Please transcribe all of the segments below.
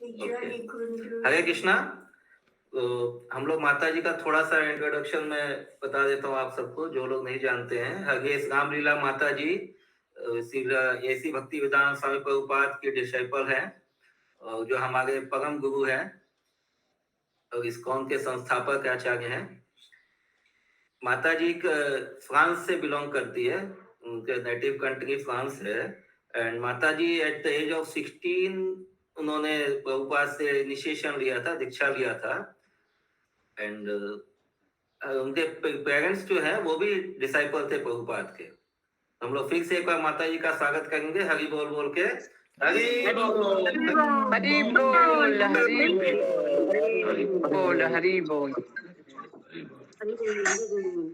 हरे कृष्णा। तो हम लोग माता जी का थोड़ा सा इंट्रोडक्शन में बता देता हूँ आप सबको, जो लोग नहीं जानते हैं। हगे रामलीला माता जी ऐसी भक्ति वेदांत स्वामी प्रभुपाद के डिसाइपल हैं, और जो हमारे परम गुरु हैं और इस्कॉन के संस्थापक आचार्य हैं। माता जी फ्रांस से बिलोंग करती है, उनके नेटिव कंट्री फ्रांस है। एंड माता जी एट द एज ऑफ 16 उन्होंने प्रभुपाद से इनिशिएशन लिया था, दीक्षा लिया था। एंड उनके पेरेंट्स जो है वो भी डिसाइपल थे प्रभुपाद के। हम लोग फिर से एक बार माता जी का स्वागत करेंगे, हरि बोल बोल के। हरि बोल, हरि बोल, हरि बोल, हरि बोल।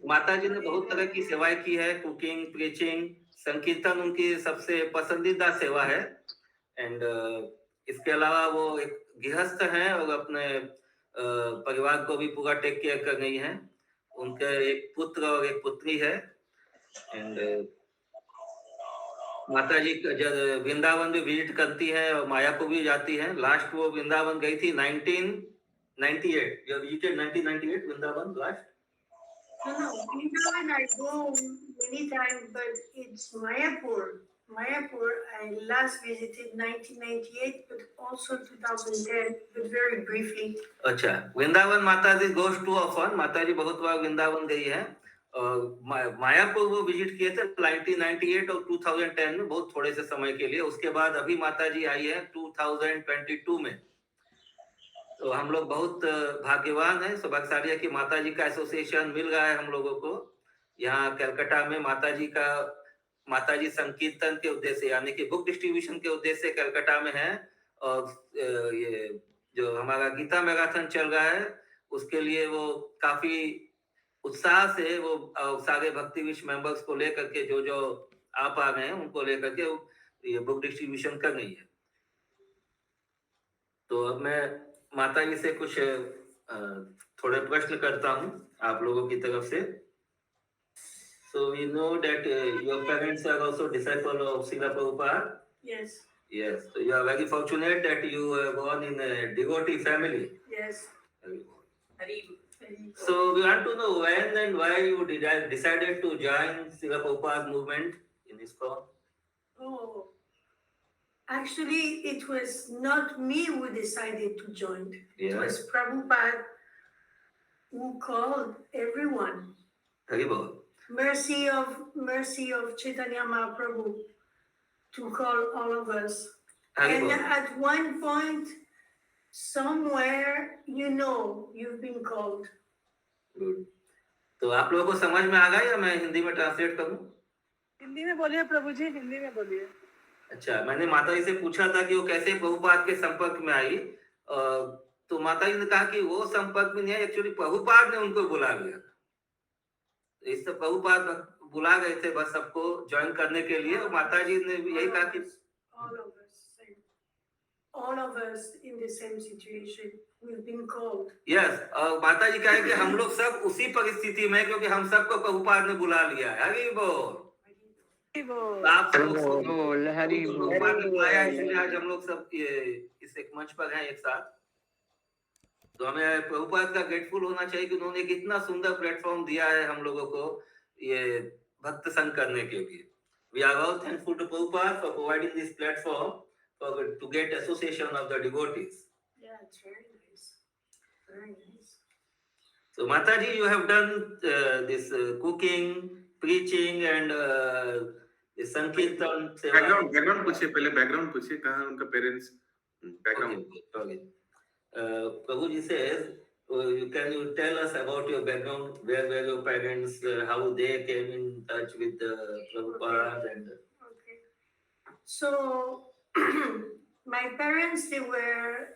माता जी ने बहुत तरह की सेवाएं की है, कुकिंग, प्रीचिंग, संकीर्तन उनकी सबसे पसंदीदा सेवा है। एंड इसके अलावा वो एक गृहस्थ हैं और अपने परिवार को भी पूरा टेक केयर कर रही हैं। उनके एक पुत्र और एक पुत्री है। एंड माता जी जब वृंदावन भी विजिट करती है और मायापुर भी जाती है। लास्ट वो वृंदावन गई थी 1998, जो visited 1998 Vrindavan last. No, Vrindavan I go many times, but it's Mayapur. Mayapur I last visited 1998, but also 2010, but very briefly. अच्छा, वृंदावन माता जी गोes टू ऑफन, माता जी बहुत बार वृंदावन गई है। मायापुर वो विजिट किए थे 1998 और 2010 में, बहुत थोड़े से समय के लिए। उसके बाद अभी माता जी आई है 2022 में। तो हम लोग बहुत भाग्यवान हैं, सौभाग्यशाली है कि माता जी का एसोसिएशन मिल रहा है हम लोगों को। यहाँ कलकत्ता में माता जी संकीर्तन के उद्देश्य यानी कि बुक डिस्ट्रीब्यूशन के उद्देश्य से कलकत्ता में है। और ये जो हमारा गीता मैराथन चल रहा है उसके लिए वो काफी उत्साह से वो सारे भक्ति विश मेंबर्स को लेकर के जो आप आ गए हैं उनको लेकर के ये बुक डिस्ट्रीब्यूशन कर रही है। तो अब मैं माता जी से कुछ थोड़े प्रश्न करता हूँ आप लोगों की तरफ से। So we know that your parents are also disciple of Srila Prabhupada. Yes. Yes. So you are very fortunate that you were born in a devotee family. Yes. So we want to know when and why you decided to join Srila Prabhupada's movement in ISKCON. Oh. Actually, it was not me who decided to join. Yeah. It was Prabhupada who called everyone. Haribol. Mercy of Chaitanya Mahaprabhu to call all of us. Haribol. And at one point, somewhere, you've been called. Good. तो आप लोगों को समझ में आ गया या मैं हिंदी में ट्रांसलेट करूं? हिंदी में बोलिए प्रभु जी, हिंदी में बोलिए। अच्छा, मैंने माता जी से पूछा था कि वो कैसे प्रभुपाद के संपर्क में आई। तो माता जी ने कहा कि वो संपर्क में नहीं है, एक्चुअली प्रभुपाद ने उनको बुला लिया। इससे प्रभुपाद बुला गए थे बस सबको ज्वाइन करने के लिए, और माता जी ने यही कहा कि all of us in the same situation, we've been called. Yes, और माता जी कहे कि हम लोग सब उसी परिस्थिति में, क्योंकि हम सबको प्रभुपाद ने बुला लिया है। हरि बोल, आप बोल, हरि बोल। बुलाया, इसलिए आज हम लोग सब इस एक मंच पर हैं एक साथ। तो हमें प्रभुपाद का ग्रेटफुल होना चाहिए कि उन्होंने कितना सुंदर प्लेटफॉर्म दिया है हम लोगों को ये भक्त संग करने के लिए। We are all thankful to Prabhupada for providing this platform to get association of the devotees. Yeah, it's very nice. Very nice. So Mataji, you have done this cooking, preaching and this Sankirtan. Background पूछिए, पहले background पूछिए, कहाँ उनका parents background. Okay. Prabhuji says, can you tell us about your background? Where were your parents? How they came in touch with Prabhupada? Okay. So my parents, they were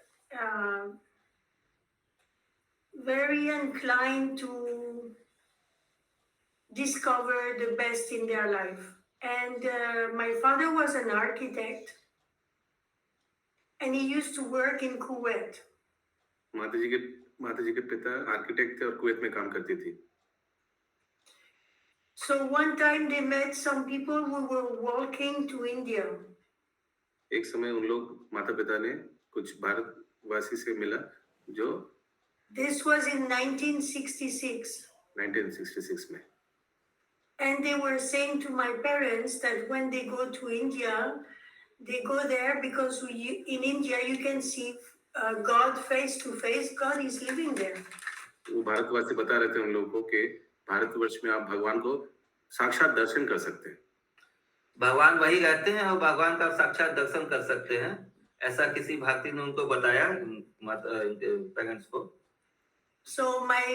very inclined to discover the best in their life. And my father was an architect, and he used to work in Kuwait. माता जी के पिता architect थे और Kuwait में काम करती थी। So one time they met some people who were walking to India. एक समय उन लोग माता पिता ने कुछ भारतवासी से मिला जो This was in 1966. 1966 में, And they were saying to my parents that when they go to India, they go there because in India you can see God face to face. God is living there. वो भारतवासी बता रहे थे उन लोगों को कि भारतवर्ष में आप भगवान को साक्षात दर्शन कर सकते हैं, भगवान वही रहते हैं और भगवान का साक्षात दर्शन कर सकते हैं, ऐसा किसी भारतीय ने उनको बताया पेरेंट्स को। So my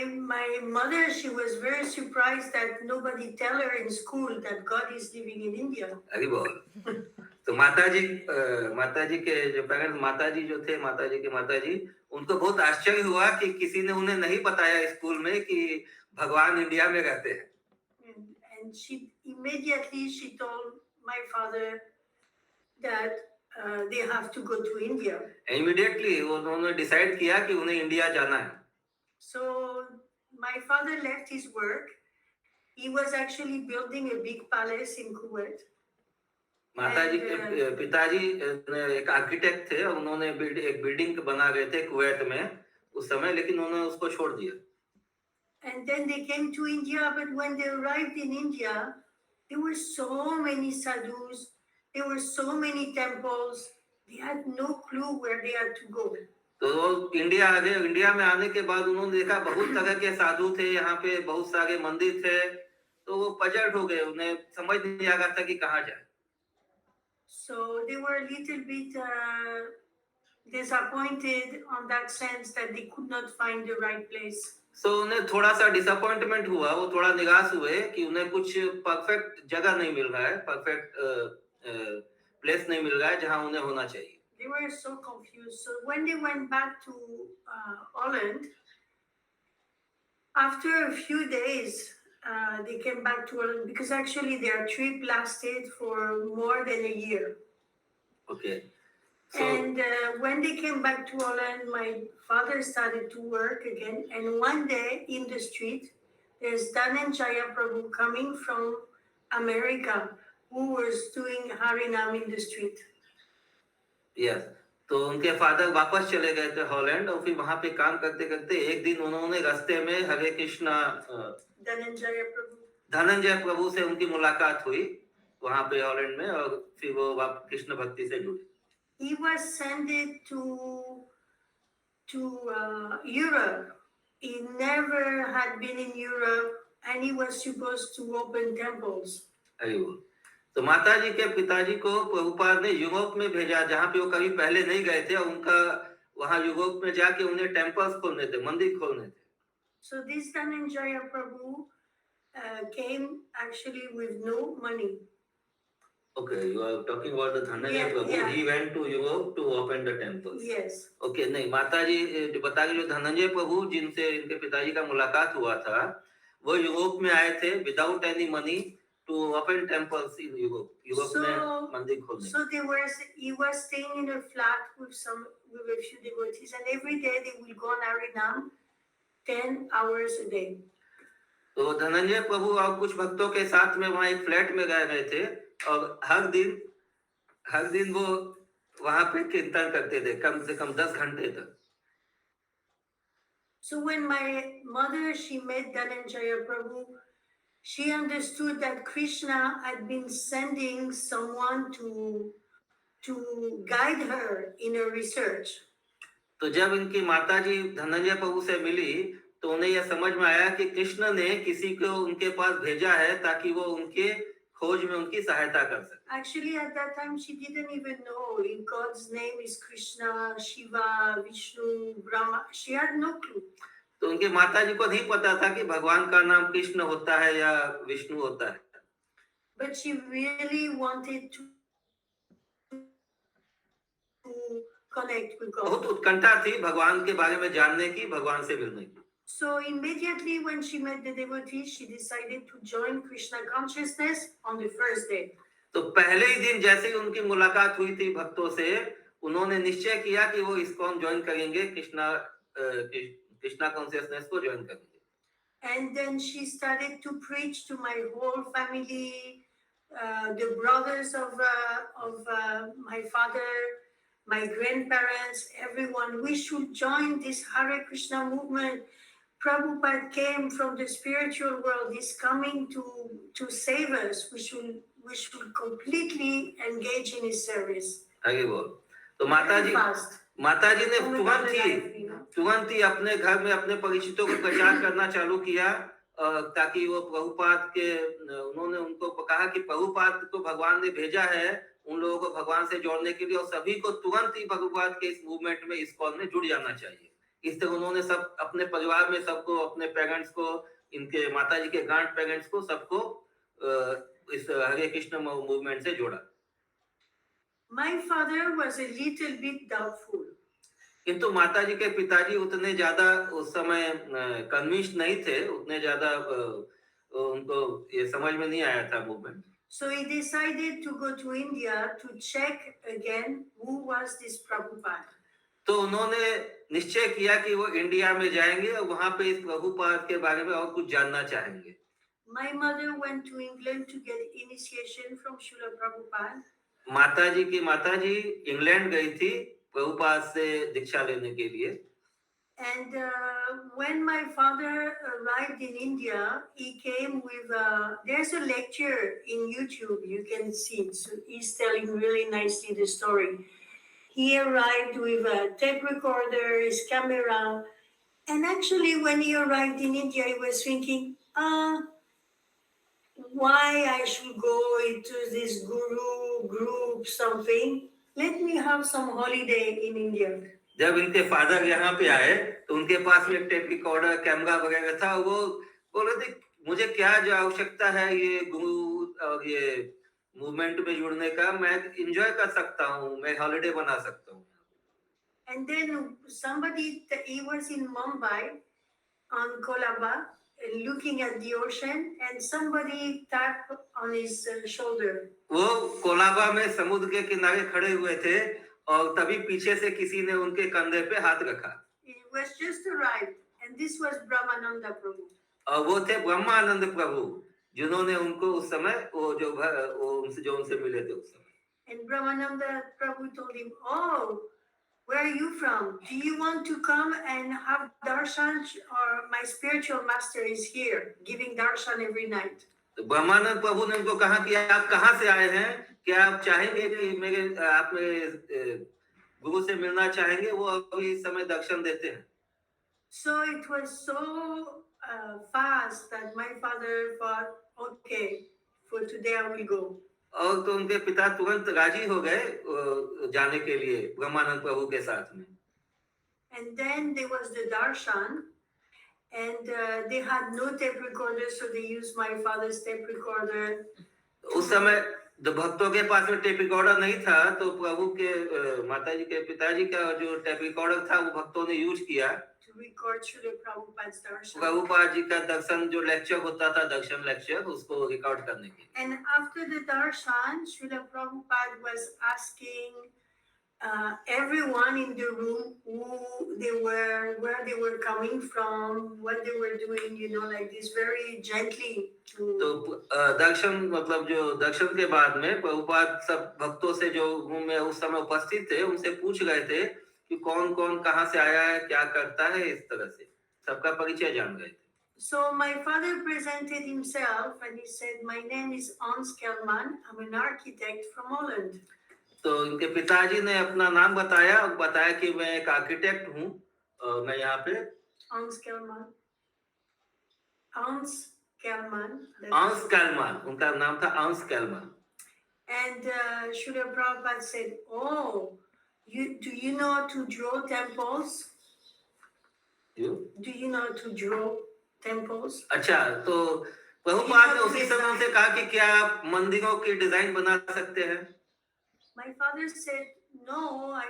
mother, she was very surprised that nobody tell her in school that God is living in India. अरे बोल। तो माताजी के जो पेरेंट्स, माताजी जो थे, माताजी के माताजी, उनको बहुत आश्चर्य हुआ कि किसी ने उन्हें नहीं बताया स्कूल में कि भगवान इंडिया में रहते हैं। And she immediately she told my father that they have to go to India. Immediately उन्होंने डिसाइड किया कि उन्हें इंडिया जाना है। So my father left his work. He was actually building a big palace in Kuwait. माताजी के पिताजी एक आर्किटेक्ट थे और उन्होंने एक बिल्डिंग बना गए थे कुवैत में उस समय, लेकिन उन्होंने उसको छोड़ दिया। And then they came to India, but when they arrived in India, there were so many sadhus, there were so many temples, they had no clue where they had to go. तो India आ गए। India में आने के बाद उन्होंने देखा बहुत तरह के साधु थे, यहाँ पे बहुत सारे मंदिर थे, तो वो पजट हो गए, उन्हें समझ नहीं आ रहा था कि कहाँ जाए। So they were a little bit disappointed on that sense that they could not find the right place. So उन्हें थोड़ा सा डिसअपॉइंटमेंट हुआ, वो थोड़ा निराश हुए कि उन्हें कुछ परफेक्ट जगह नहीं मिल रहा है, परफेक्ट प्लेस नहीं मिल रहा है जहाँ उन्हें होना चाहिए। They were so confused. So when they went back to Holland, after a few days, they came back to Holland because actually their trip lasted for more than a year. Okay. So, And when they came back to Holland, my father started to work again. And one day in the street, there's Dhananjaya Prabhu coming from America who was doing Harinam in the street. yes. तो उनके father वापस चले गए थे Holland और फिर वहां पे काम करते करते एक दिन उन्होंने रास्ते में हरे कृष्णा धनंजय प्रभु से उनकी मुलाकात हुई वहां पे हॉलैंड में, और फिर वो कृष्ण भक्ति से जुड़े। He was sent to Europe. He never had been in Europe, and he was supposed to open temples. तो माताजी के पिताजी को प्रभुपाद ने यूरोप में भेजा, जहाँ पे वो कभी पहले नहीं गए थे, और उनका वहाँ यूरोप में जाके उन्हें टेम्पल्स खोलने थे, मंदिर खोलने थे। So this Dhananjaya Prabhu came actually with no money. Okay, you are talking about the Dhananjaya Prabhu. Yeah. He went to Europe to open the temples. Yes. Okay, नहीं, माताजी जो बता रही, जो धनंजय प्रभु जिनसे इनके पिताजी का मुलाकात हुआ था, वो यूरोप में आए थे without any money to open temples in Europe. Europe में मंदिर खोलने। So he was staying in a flat with a few devotees, and every day they will go on Harinam 10 hours a day. तो धनंजय प्रभु और कुछ भक्तों के साथ में वहाँ एक फ्लैट में गए थे, और हर दिन वो वहाँ पे कीर्तन करते थे, कम से कम 10 घंटे तक। So when my mother, she met Dhananjaya Prabhu, she understood that Krishna had been sending someone to guide her in her research. तो जब इनकी माताजी धनंजय प्रभु से मिली, तो उन्हें यह समझ में आया कि कृष्ण ने किसी को उनके पास भेजा है ताकि वो उनके खोज में उनकी सहायता कर सके। Actually, at that time, she didn't even know if God's name is Krishna, Shiva, Vishnu, Brahma. She had no clue. तो उनके माताजी को नहीं पता था कि भगवान का नाम कृष्ण होता है या विष्णु होता है। But she really wanted to connect with God. बहुत उत्कंठा थी भगवान के बारे में जानने की, भगवान से मिलने की। So immediately when she met the devotees, she decided to join Krishna consciousness on the first day. तो पहले ही दिन जैसे ही उनकी मुलाकात हुई थी भक्तों से, उन्होंने निश्चय किया कि वो इस्कॉन ज्वाइन करेंगे, कृष्णा कॉन्शियसनेस को ज्वाइन करेंगे। And then she started to preach to my whole family, the brothers of my father, my grandparents, everyone, we should join this Hare Krishna movement. Prabhupada came from the spiritual world. He's coming to save us. We should completely engage in his service. आगे बोल। तो Very fast. माता जी ने Oh my God, I love तुरंत ही अपने घर में अपने परिचितों को प्रचार करना चालू किया, ताकि वो प्रभुपाद के, उन्होंने उनको कहा कि प्रभुपाद को भगवान ने भेजा है उन लोगों को भगवान से जोड़ने के लिए, और सभी को तुरंत ही प्रभुपाद के इस मूवमेंट में, इस कॉल में जुड़ जाना चाहिए। इस तरह उन्होंने सब अपने परिवार में सबको, अपने पेरेंट्स को, इनके माता जी के ग्रैंड पेरेंट्स को, सबको इस हरे कृष्ण मूवमेंट से जोड़ा। My father was a little bit doubtful. किंतु माता जी के पिताजी उतने ज्यादा उस समय कन्विंस्ड नहीं थे, उतने ज्यादा उनको ये समझ में नहीं आया था movement. So he decided to go to India to check again who was this Prabhupada. तो उन्होंने निश्चय किया कि वो इंडिया में जाएंगे और वहां पे इस प्रभुपाद के बारे में और कुछ जानना चाहेंगे। My mother went to England to get initiation from Srila Prabhupada. माता जी इंग्लैंड गई थी प्रभुपाद से दीक्षा लेने के लिए। And when my father arrived in India, he came with there's a lecture in YouTube, you can see it. So he's telling really nicely the story. He arrived with a tape recorder, his camera, and actually when he arrived in India, he was thinking, why I should go into this guru group something. Let me have some holiday in India. जब इनके father यहाँ पे आए तो उनके पास में एक tape recorder, camera वगैरह था। वो बोले थे मुझे क्या जो आवश्यकता है ये गुरु और ये मूवमेंट में जुड़ने का, मैं एंजॉय कर सकता हूँ, मैं हॉलिडे बना सकता हूँ। And then he was in Mumbai on Colaba, looking at the ocean, and somebody tapped on his shoulder. वो कोलाबा में समुद्र के किनारे खड़े हुए थे और तभी पीछे से किसी ने उनके कंधे पे हाथ रखा। He was just arrived, and this was Brahmananda Prabhu. और वो थे ब्रह्मानंद प्रभु, जिन्होंने उनको उस समय जो उनसे मिले थे उस समय। And Brahmananda Prabhu told him, "Oh, where are you from? Do you want to come and have darshan? Or my spiritual master is here, giving darshan every night." तो ब्रह्मानंद प्रभु ने उनको कहा कि आप कहाँ से आए हैं, क्या आप चाहेंगे कि आप मेरे गुरु से मिलना चाहेंगे, वो अभी इस समय दर्शन देते हैं। So it was so fast that my father thought, okay, for today I will go. और तो उनके पिता तुरंत राजी हो गए जाने के लिए ब्रह्मानंद प्रभु के साथ में। And then there was the darshan, and they had no tape recorder, so they used my father's tape recorder. उस समय भक्तों के पास में टेप रिकॉर्डर नहीं था, तो प्रभु के माता जी के पिताजी का जो टेप रिकॉर्डर था वो भक्तों ने यूज किया To record Srila Prabhupada's darshan. Prabhupada ji का दर्शन जो लेक्चर होता था, दर्शन लेक्चर, उसको रिकॉर्ड करने के लिए। And after the darshan, Srila Prabhupada was asking everyone in the room who they were, where they were coming from, what they were doing, like this, very gently. तो दर्शन मतलब जो दर्शन के बाद में प्रभुपाद सब भक्तों से जो रूम में उस समय उपस्थित थे उनसे पूछ रहे थे कि कौन कौन कहाँ से आया है, क्या करता है, इस तरह से सबका परिचय जान गए थे। So my father presented himself and he said, "My name is Hans Kelman. I'm an architect from Holland." तो इनके पिताजी ने अपना नाम बताया और बताया कि मैं एक आर्किटेक्ट हूँ, मैं यहाँ पे Hans Kelman. Hans Kelman. अंश कैलमान, उनका नाम था अंश कैलमान। And Srila Prabhupada said, "Oh, do you know how to draw temples? Do you know how to draw temples?" अच्छा, तो प्रभुपाद ने उसी समय उनसे कहा कि क्या आप मंदिरों की डिजाइन बना सकते हैं? My father said, "No, I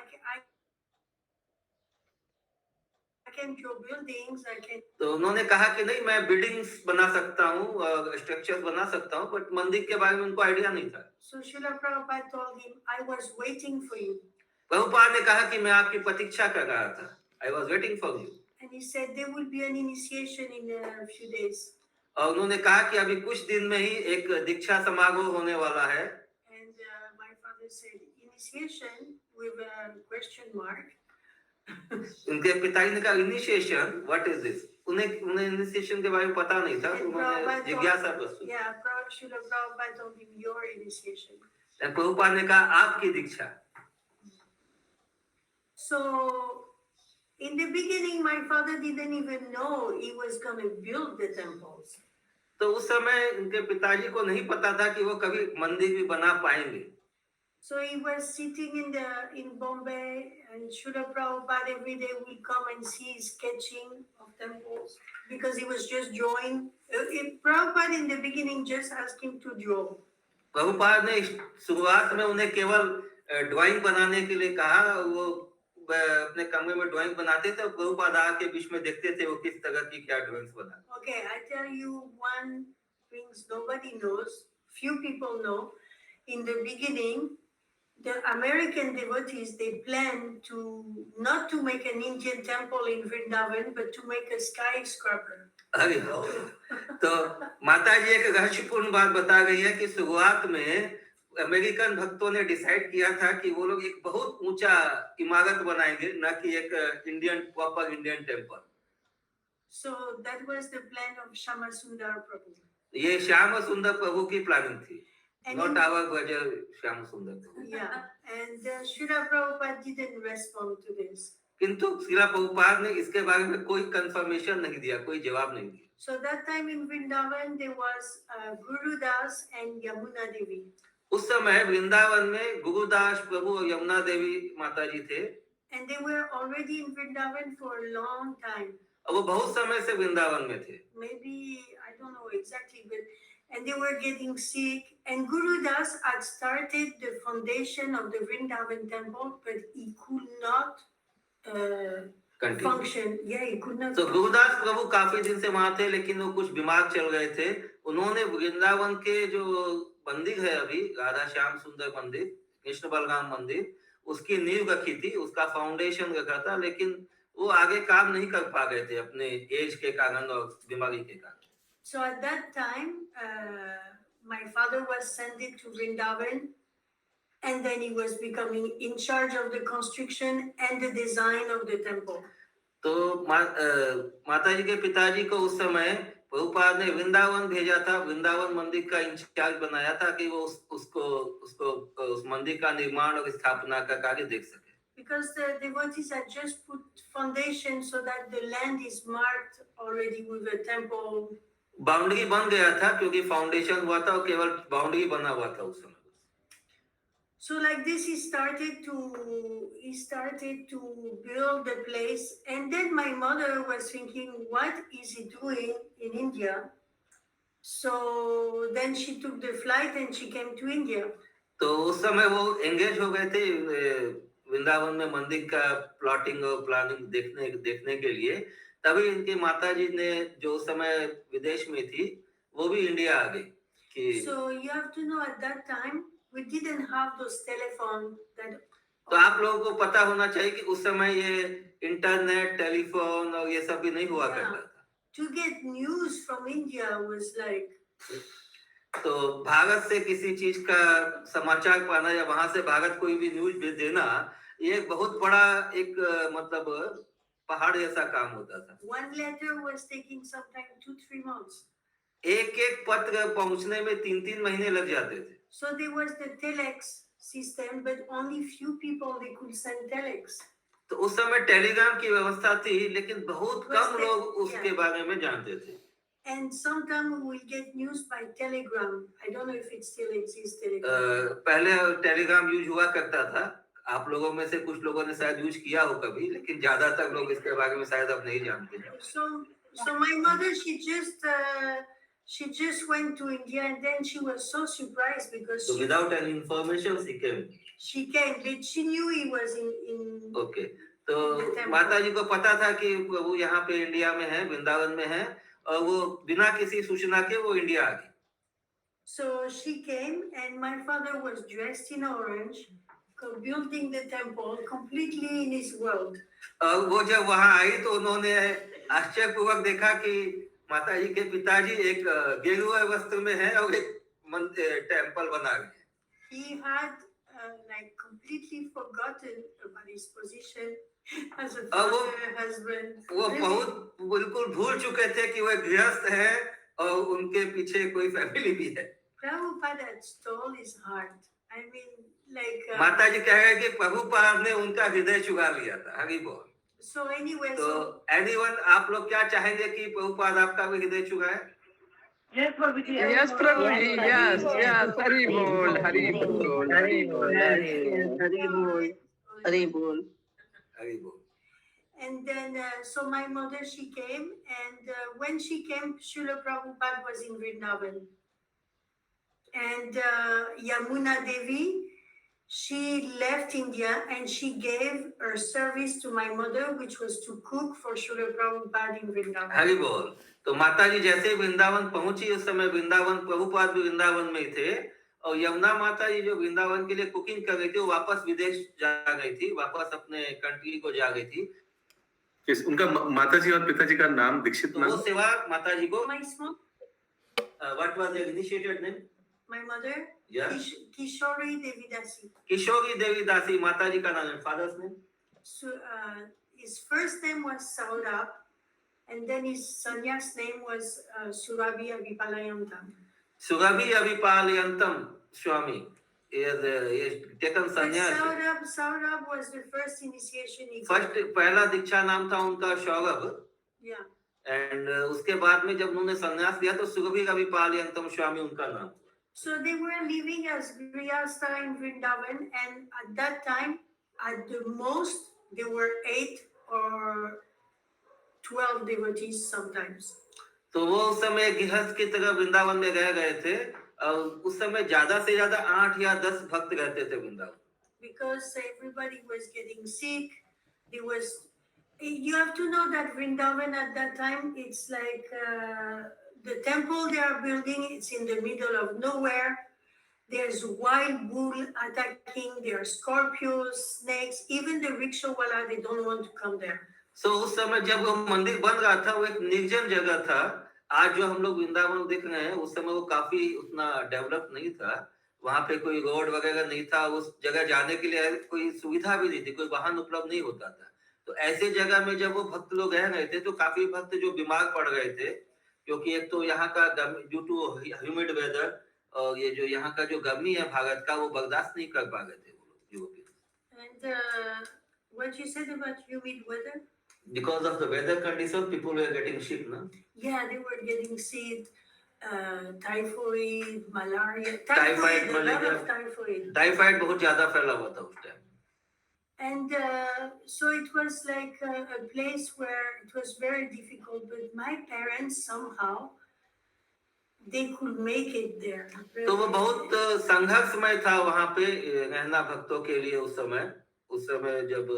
can draw buildings. I can." तो उन्होंने कहा कि नहीं, मैं बिल्डिंग्स बना सकता हूँ, स्ट्रक्चर्स बना सकता हूँ, बट मंदिर के बारे में उनको आइडिया नहीं था। So Srila Prabhupada told him, "I was waiting for you." Prabhupada ने कहा कि मैं आपकी प्रतीक्षा कर रहा था, I was waiting for you। And he said there will be an initiation in a few days. और उन्होंने कहा कि अभी कुछ दिन में ही एक दीक्षा समारोह होने वाला है। And my father said, "Initiation? with a question mark. उनके पिताजी ने कहा इनिशिएशन व्हाट इज दिस, उन्हें उन्हें इनिशिएशन के बारे में पता नहीं था, तो And उन्होंने Prabhupada जिज्ञासा told, प्रस्तुत yeah, Srila Prabhupada told him your initiation. की। प्रभुपाद ने कहा आपकी दीक्षा। So in the beginning, my father didn't even know he was going to build the temples. तो उस समय उनके पिताजी को नहीं पता था कि वो कभी मंदिर भी बना पाएंगे। So he was sitting in Bombay, and Srila Prabhupada every day will come and see his sketching of temples because he was just drawing. Prabhupada in the beginning just asked him to draw. Prabhupada ने शुरुआत में उन्हें केवल drawing बनाने के लिए कहा, वो अपने कमरे में ड्राइंग बनाते थे, प्रभुपाद आके बीच में देखते थे वो किस तरह की क्या ड्राइंग्स बना। Okay, I tell you one things nobody knows, few people know. In the beginning, the American devotees, they planned to not to make an Indian temple in Vrindavan, but to make a skyscraper. अरे तो माता जी एक रहस्यपूर्ण बात बता गई है कि शुरुआत में अमेरिकन भक्तों ने डिसाइड किया था कि वो लोग एक बहुत ऊंचा इमारत बनाएंगे, न कि एक Indian proper Indian temple. So that was the plan of Shama Sundar Prabhu. ये श्याम सुंदर प्रभु की प्लानिंग थी, And not our brother Shyam Sundar Prabhu. yeah, and Srila Prabhupada didn't respond to this. किंतु श्रीला प्रभुपाद ने इसके बारे में कोई कंफर्मेशन नहीं दिया, कोई जवाब नहीं दिया। So that time in Vrindavan there was Guru Das and Yamuna Devi. उस समय वृंदावन में गुरुदास प्रभु और यमुना देवी माता जी थे, And they were already in Vrindavan for a long time. और वो बहुत समय से वृंदावन में थे। Maybe, I don't know exactly, but and they were getting sick. And Guru Das had started the foundation of the Vrindavan temple, but he could not function. Yeah, he could not. तो गुरुदास प्रभु काफी दिन से वहां थे, लेकिन वो कुछ बीमार चल गए थे। उन्होंने वृंदावन के जो मंदिर है अभी, राधा श्याम सुंदर मंदिर, कृष्ण बलराम मंदिर, उसकी नींव रखी थी, उसका फाउंडेशन रखा था, लेकिन वो आगे काम नहीं कर पा गए थे अपने एज के कारण और बीमारी के कारण। So at that time, my father was sent to Vrindavan, and then he was becoming in charge of the construction and the design of the temple. तो माता जी के पिताजी को उस समय प्रभुपाद ने वृंदावन भेजा था, वृंदावन मंदिर का इंचार्ज बनाया था कि वो उस मंदिर का निर्माण और स्थापना का कार्य देख सके। Because the devotees had just put foundation so that the land is marked already with a temple. Boundary बन गया था क्योंकि फाउंडेशन हुआ था और केवल बाउंड्री बना हुआ था उस समय। So like this, he started to build the place, and then my mother was thinking, what is he doing in India? So then she took the flight and she came to India. तो उस समय वो engage हो गए थे वृंदावन में मंदिर का प्लॉटिंग और प्लानिंग देखने के लिए। तभी इनकी माताजी ने जो उस समय विदेश में थी, वो भी इंडिया आ गई कि So you have to know at that time we didn't have those telephone that. तो आप लोगों को पता होना चाहिए कि उस समय ये इंटरनेट, टेलीफोन और ये सब भी नहीं हुआ करता था। To get news from India was like. तो भारत से किसी चीज का समाचार पाना या वहां से भारत कोई भी न्यूज भेज देना, ये बहुत बड़ा एक मतलब पहाड़ जैसा काम होता था। One letter was taking sometimes 2-3 months. एक पत्र पहुंचने में 3-3 महीने लग जाते थे। So there was the telex system, but only few people they could send telex. तो उस समय टेलीग्राम की व्यवस्था थी, लेकिन बहुत कम लोग उसके बारे में जानते थे। And sometimes we will get news by telegram. I don't know if it still exists. Telegram. पहले टेलीग्राम यूज हुआ करता था। आप लोगों में से कुछ लोगों ने शायद यूज किया हो कभी, लेकिन ज्यादातर लोग इसके बारे में शायद अब नहीं जानते। So my mother, she just went to India, and then she was so surprised because so without any information she came, but she knew he was in okay. तो माता जी को पता था कि वो यहाँ पे इंडिया में है, वृंदावन में है, और वो बिना किसी सूचना के वो इंडिया आ गई। So she came, and my father was dressed in orange, building the temple completely in his world. और वो जब वहाँ आई तो उन्होंने आश्चर्यपूर्वक देखा कि माता जी के पिताजी एक गेरुआ वस्त्र में है और एक टेम्पल बना रहे हैं। He had like completely forgotten about his position as a अब वो- father, husband. वो Really. बहुत बिल्कुल भूल चुके थे कि वह गृहस्थ है और उनके पीछे कोई फैमिली भी है। Prabhupada had stole his heart. I mean, like. माता जी कह रहे हैं कि प्रभुपाद ने उनका हृदय चुरा लिया था। हरि बोल। So anyway, तो so एनीवन, आप लोग क्या चाहेंगे कि प्रभुपाद आपका भी हृदय चुराए? Yes, Prabhuji. Yes, Prabhuji. Yes, yes. Hari bol, Hari bol, Hari bol, Hari bol, Hari bol. Hari बोल। and then so my mother, she came, and when she came, Srila Prabhupada was in Vrindavan, and Yamuna Devi, she left India and she gave her service to my mother, which was to cook for Srila Prabhupada in Vrindavan. Hari बोल। तो माता जी जैसे वृंदावन पहुंची, उस समय वृंदावन प्रभुपाद भी वृंदावन में ही थे, और यमुना माता जी जो वृंदावन के लिए कुकिंग कर रही थी, वो वापस विदेश जा गई थी, वापस अपने कंट्री को जा गई थी। उनका माता जी और पिताजी का नाम दीक्षित तो नाम। वो सेवा माता जी को, My small, what was the initiated name? my mother, Yeah. Kishori Devidasi. किशोरी देवी दासी माता जी का नाम है। Father's name? So his first name was Saurabh, and then his sannyas name was Surabhi Avipalayantam. Surabhi Abhipalayantam Swami is taken But sannyas. Saurabh was the first initiation he got. First पहला दीक्षा नाम था उनका Saurabh, Yeah. And उसके बाद में जब उन्होंने संन्यास लिया तो सुरभि अभिपालयंतम स्वामी उनका नाम। So they were living as Grihastha in Vrindavan, and at that time, at the most, there were 8 or 12 devotees sometimes. तो वो उस समय गृहस्थ की तरह वृंदावन में रह गए थे, और उस समय ज्यादा से ज्यादा 8 या 10 भक्त रहते थे Vrindavan. Because everybody was getting sick, there was. You have to know that Vrindavan at that time, it's like the temple they are building. It's in the middle of nowhere. There's wild bull attacking. There are scorpions, snakes. Even the rickshawala, they don't want to come there. So उस समय जब वो मंदिर बन रहा था, वो एक निर्जन जगह था। आज जो हम लोग वृंदावन देख रहे हैं, उस समय वो काफी उतना डेवलप नहीं था, वहां पे कोई रोड वगैरह नहीं था, उस जगह जाने के लिए कोई सुविधा भी नहीं थी, कोई वाहन उपलब्ध नहीं होता था। तो ऐसे जगह में जब वो भक्त लोग रह रहे थे, तो काफी भक्त जो बीमार पड़ गए थे, क्योंकि एक तो यहाँ का ड्यू टू ह्यूमिड वेदर, और ये जो यहाँ का जो गर्मी है भारत का, वो बर्दाश्त नहीं कर पा रहे थे वो लोग European. And what you said about humid weather? Because of the weather condition, people were getting sick, no? Yeah, they were getting sick. Typhoid, malaria. Typhoid, a lot malaria. of typhoid. Typhoid बहुत ज्यादा फैला हुआ था उस time. And so it was like a place where it was very difficult, but my parents somehow they could make it there. तो वो बहुत संघर्षमय था वहां पे रहना भक्तों के लिए उस समय जब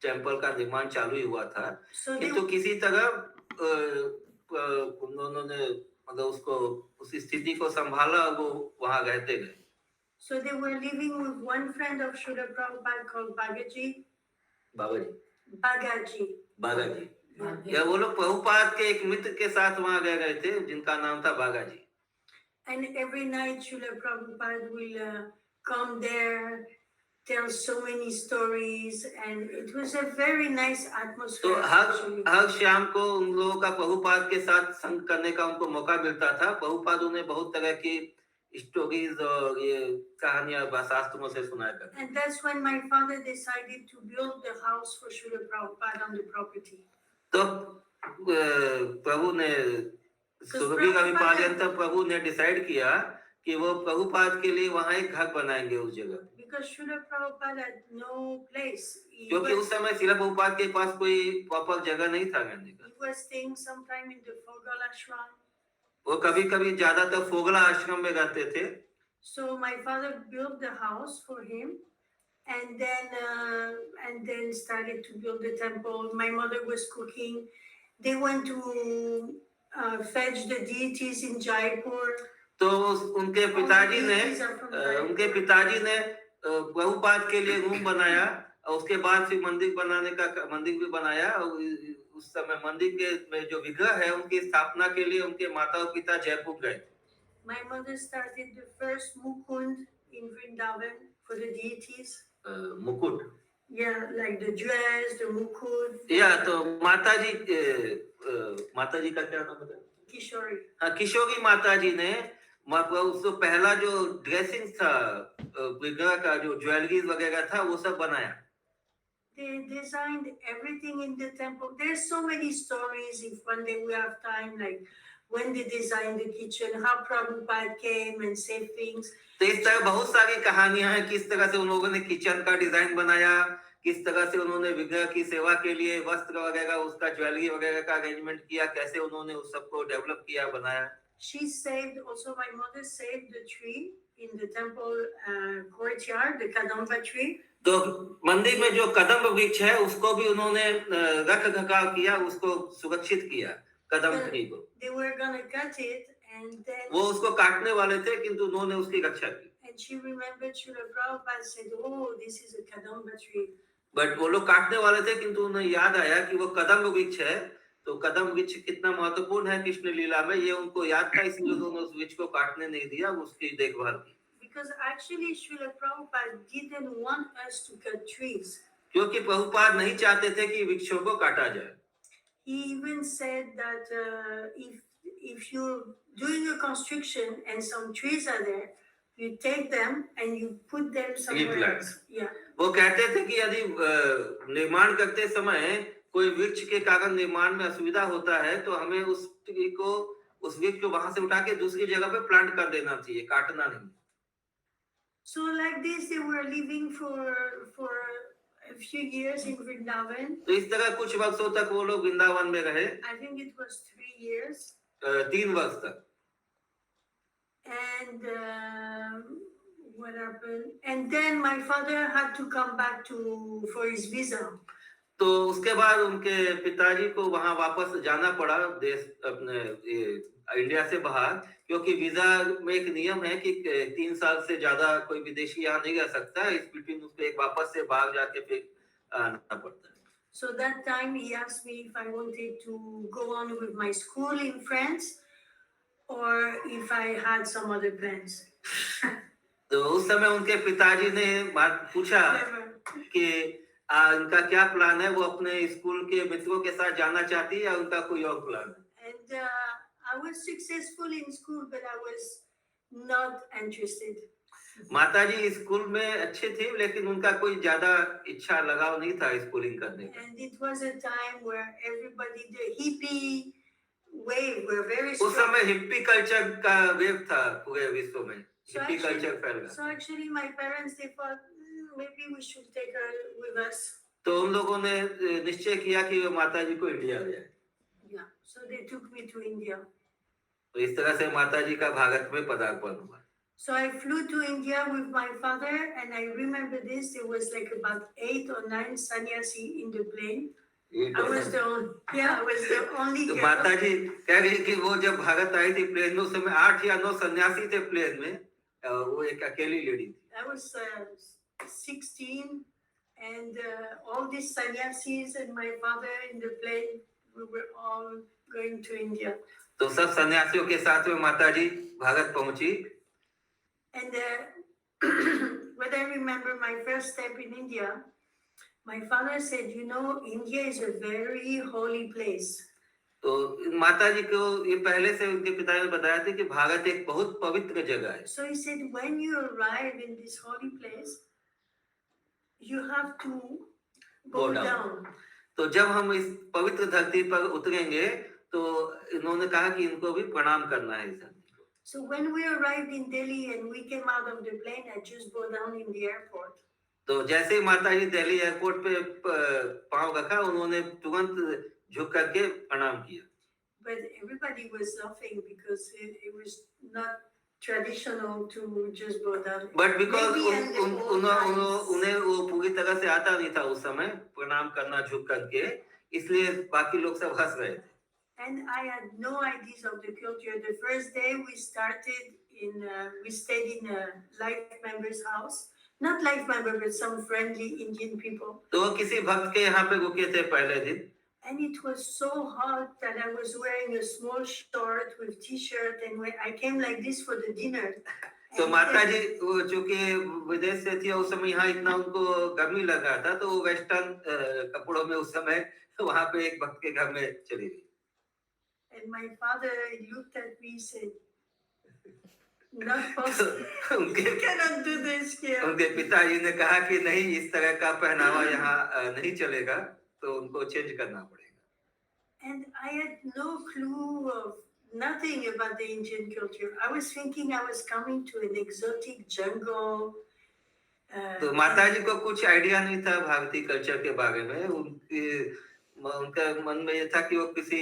टेम्पल का निर्माण चालू ही हुआ था। So they, तो किसी तरह उन्होंने मतलब उसको उस स्थिति को संभाला, वो वहां रहते गए। so they were living with one friend of Srila Prabhupada called Bagaji. Bagaji या वो लोग प्रभुपाद के एक मित्र के साथ वहां रह गए थे, जिनका नाम था Bagaji. And every night Srila Prabhupada will come there, tell so many stories, and it was a very nice तो atmosphere. हर शाम को उन लोगों का प्रभुपाद के साथ संग करने का उनको मौका मिलता था। प्रभुपाद उन्हें बहुत तरह की स्टोरीज और ये कहानियां शास्त्रों से सुनाया करते। And that's when my father decided to build the house for Srila Prabhupada on the property. तो प्रभु ने सुरभि का विपालयंत प्रभु ने डिसाइड किया कि वो प्रभुपाद के लिए वहां एक घर बनाएंगे उस जगह। Because Srila Prabhupada had no place. क्योंकि उस समय शिला प्रभुपाद के पास कोई प्रॉपर जगह नहीं था रहने का। He was staying sometime in the Fogal ashram. वो कभी-कभी ज्यादातर फोगला आश्रम में रहते थे। So my father built the house for him, and then started to build the temple. My mother was cooking. They went to fetch the deities in Jaipur. तो उनके पिताजी ने प्रभुपाद के लिए रूम बनाया, और उसके बाद फिर मंदिर भी बनाया, और उस समय मंदिर के में जो विग्रह है उनकी स्थापना के लिए उनके माता और पिता जयपुर गए। My mother started the first Mukund in Vrindavan for the deities. मुकुट. Yeah, like the dress, the mukut, या तो माताजी का क्या नाम है? Kishori. हाँ, किशोरी माताजी ने उसको पहला जो ड्रेसिंग था विग्रह का, जो ज्वेलरीज वगैरह था, वो सब बनाया. They designed everything in the temple. There's so many stories. If one day we have time, like when they designed the kitchen, how Prabhupada came and saved things. तो इस तरह बहुत सारी कहानियां हैं, किस तरह से उन लोगों ने किचन का डिजाइन बनाया, किस तरह से उन्होंने विग्रह की सेवा के लिए वस्त्र वगैरह, उसका ज्वेलरी वगैरह का अरेंजमेंट किया, कैसे उन्होंने उस सबको डेवलप किया, बनाया. She saved, also my mother saved the tree in the temple courtyard, the Kadamba tree. तो मंदिर में जो कदम वृक्ष है, उसको भी उन्होंने रख रखाव किया, उसको सुरक्षित किया, कदम ट्री को. They were gonna cut it, and then वो उसको काटने वाले थे, किंतु उन्होंने उसकी रक्षा की. and she remembered Srila Prabhupada said, "Oh, this is a Kadamba tree." But वो लोग काटने वाले थे, किंतु उन्हें याद आया कि वो कदम वृक्ष है. तो कदम वृक्ष कितना महत्वपूर्ण है कृष्ण लीला में, ये उनको याद था, इसलिए उन्होंने उस वृक्ष को काटने नहीं दिया, उसकी देखभाल की. Because actually Srila Prabhupada didn't want us to cut trees. क्योंकि प्रभुपाद नहीं चाहते थे कि वृक्षों को काटा जाए. He even said that if you're doing a construction and some trees are there, you take them and you put them somewhere Replant. else. Yeah. वो कहते थे कि यदि निर्माण करते समय कोई वृक्ष के कारण निर्माण में असुविधा होता है, तो हमें उस वृक्ष को वहां से उठा के दूसरी जगह पे प्लांट कर देना चाहिए, काटना नहीं. So like this, they were living for a few years in Vrindavan. तो इस तरह कुछ वर्षों तक वो लोग वृंदावन में रहे. I think it was 3 years. 3 वर्ष तक. And what happened? And then my father had to come back for his visa. तो उसके बाद उनके पिताजी को वहां वापस जाना पड़ा, देश अपने इंडिया से बाहर, क्योंकि वीजा में एक नियम है कि 3 साल से ज्यादा कोई विदेशी यहाँ नहीं रह सकता. इस बिटवीन उसको एक वापस से बाहर जाके फिर आना पड़ता है. So that time he asked me if I wanted to go on with my school in France or if I had some other plans. तो उस समय उनके पिताजी ने पूछा कि उनका क्या प्लान है, वो अपने स्कूल के मित्रों के साथ जाना चाहती है या उनका कोई और प्लान है. And I was successful in school, but I was not interested. माताजी स्कूल में अच्छे थे, लेकिन उनका कोई ज्यादा इच्छा लगाव नहीं था स्कूलिंग करने का. And it was a time where everybody, the hippie wave were very उस strong. समय हिप्पी कल्चर का वेव था पूरे विश्व में. हिप्पी कल्चर फैल गया. So actually my parents, they thought maybe we should take her with us. तो उन लोगों ने निश्चय किया कि वो माताजी को इंडिया ले जाए. Yeah, so they took me to India. तो इस तरह से माताजी का भारत में पदार्पण हुआ. So I flew to India with my father, and I remember this. There was like about 8 or 9 sannyasi in the plane. I was the only तो girl. माताजी कह रही कि वो जब भारत आई थी प्लेन में, उस समय 8 या 9 सन्यासी थे प्लेन में, वो एक अकेली लेडी थी. I was 16, and all these sannyasis and my father in the plane, we were all going to India. तो सब सन्यासियों के साथ में माताजी भारत पहुंची. And when I remember my first step in India, my father said, "You know, India is a very holy place." तो माताजी को ये पहले से उनके पिता ने बताया था कि भारत एक बहुत पवित्र जगह है. So he said, when you arrive in this holy place, you have to go down. तो जब हम इस पवित्र धरती पर उतरेंगे, तो इन्होंने कहा कि इनको भी प्रणाम करना है इस धरती को. So when we arrived in Delhi and we came out of the plane, I just go down in the airport. तो जैसे ही माताजी दिल्ली एयरपोर्ट पे पांव रखा, उन्होंने तुरंत झुक करके प्रणाम किया. But everybody was laughing because it was not traditional to just go down. But because Maybe उन्हें वो पूरी तरह से आता नहीं था उस समय प्रणाम करना झुक करके, इसलिए बाकी लोग सब हंस रहे थे. And I had no ideas of the culture. The first day we stayed in a life member's house. Not life member, but some friendly Indian people. तो वो किसी भक्त के यहाँ पे रुके थे पहले दिन. And it was so hot that I was wearing a small short with t-shirt, and when I came like this for the dinner. तो माता जी वो चूंकि विदेश से थी उस समय यहाँ इतना उनको गर्मी लग रहा था तो वो वेस्टर्न कपड़ों में उस समय वहां पे एक भक्त के घर में चली गई। And my father looked at me and said, not possible. उनके You cannot do this here. उनके पिताजी ने कहा कि नहीं इस तरह का पहनावा यहाँ नहीं चलेगा तो उनको चेंज करना पड़ेगा। And I had no clue of nothing about the Indian culture. I was thinking I was coming to an exotic jungle. तो माता जी को कुछ आइडिया नहीं था भारतीय कल्चर के बारे में। उनका मन में ये था कि वो किसी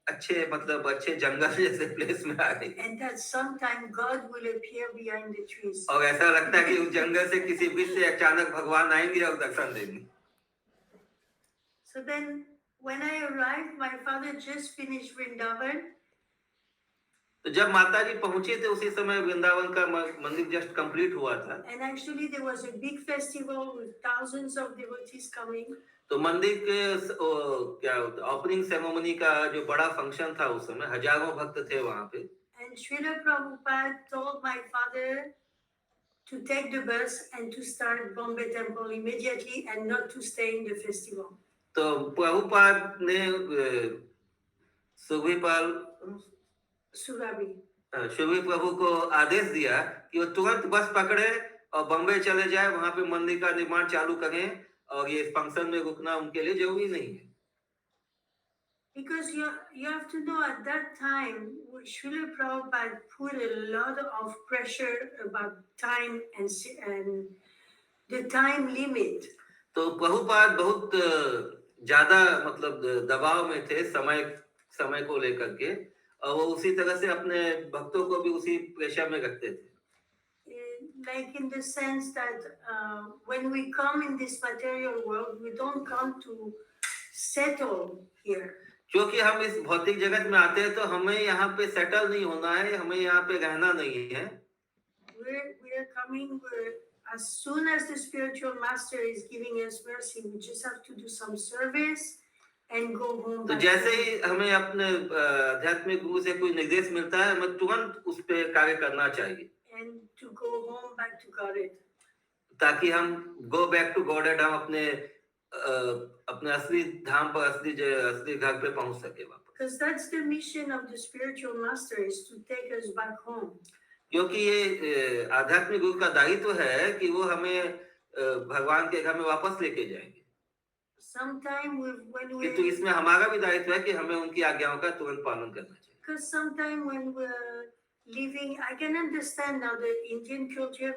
अच्छे जंगल जैसे प्लेस में आ गई। And that sometime God will appear behind the trees. और ऐसा लगता है कि उस जंगल से किसी बीच से अचानक भगवान आएंगे और दर्शन देंगे। So then when I arrived, my father just finished Vrindavan. तो जब माता जी पहुंचे थे उसी समय वृंदावन का मंदिर जस्ट कंप्लीट हुआ था। And actually there was a big festival with thousands of devotees coming. तो मंदिर के क्या ओपनिंग सेरेमनी का जो बड़ा फंक्शन था उस समय हजारों भक्त थे वहां पे। And Srila Prabhupada told my father to take the bus and to start Bombay Temple immediately and not to stay in the festival. तो प्रभुपाद ने सुभी प्रभु को आदेश दिया कि वो तुरंत बस पकड़े और बम्बई चले जाए, वहां पे मंदिर का निर्माण चालू करें और ये फंक्शन में रुकना उनके लिए जरूरी नहीं है। Because you have to know at that time, Srila Prabhupada put a lot of pressure about time and the time limit. तो प्रभुपाद बहुत ज्यादा दबाव में थे समय को लेकर के और वो उसी तरह से अपने भक्तों को भी उसी प्रेशर में रखते थे। Like in the sense that when we come in this material world, we don't come to settle here. क्योंकि हम इस भौतिक जगत में आते हैं तो हमें यहाँ पे सेटल नहीं होना है, हमें यहाँ पे रहना नहीं है। We're coming as soon as the spiritual master is giving us mercy, we just have to do some service and go home. तो जैसे ही हमें अपने आध्यात्मिक गुरु से कोई निर्देश मिलता है हमें तुरंत उस पे कार्य करना चाहिए। And to go home back to Godhead. ताकि हम go back to Godhead, हम अपने असली धाम पर असली घर पे पहुंच सके वापस। Because that's the mission of the spiritual master, is to take us back home. क्योंकि ये आध्यात्मिक गुरु का दायित्व है कि वो हमें भगवान के घर में वापस लेके जाएंगे। Sometime when we तो इसमें हमारा भी दायित्व है कि हमें उनकी आज्ञाओं का तुरंत पालन करना चाहिए। Because sometime when we're living, I can understand now the Indian culture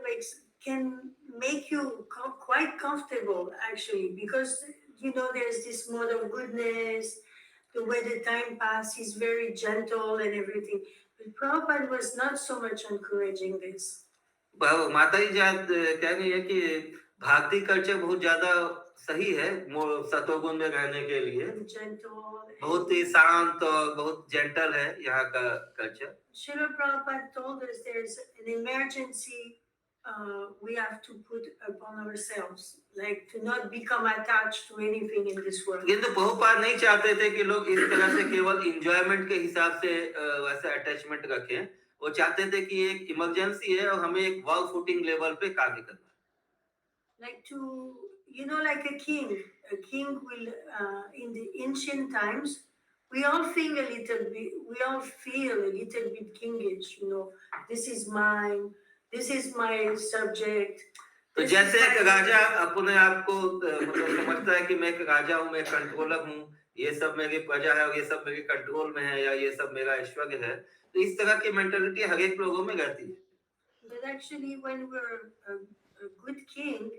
can make you quite comfortable actually, because you know there's this mode of goodness, the way the time passes is very gentle and everything. But Prabhupada was not so much encouraging this. माता जी कह रही है कि भारतीय culture बहुत ज्यादा सही है सतोगुण में रहने के लिए, बहुत ही शांत और बहुत जेंटल है यहाँ का culture. Srila Prabhupada told us there's an emergency we have to put upon ourselves, like to not become attached to anything in this world. किंतु प्रभुपाद नहीं चाहते थे कि लोग इस तरह से केवल एंजॉयमेंट के हिसाब से वैसे अटैचमेंट रखें। वो चाहते थे कि एक इमरजेंसी है और हमें एक वर्ल्ड फुटिंग लेवल पे कार्य करना है। Like to, you know, like a king will in the ancient times, we all feel a little bit kingish, you know, this is mine, this is my subject. तो जैसे एक राजा अपने आप को समझता है कि मैं एक राजा हूँ, मैं कंट्रोलर हूँ, ये सब मेरी प्रजा है और ये सब मेरे कंट्रोल में है या ये सब मेरा ऐश्वर्य है, तो इस तरह की मेंटालिटी हर एक लोगों में रहती है। But actually when we're a good king,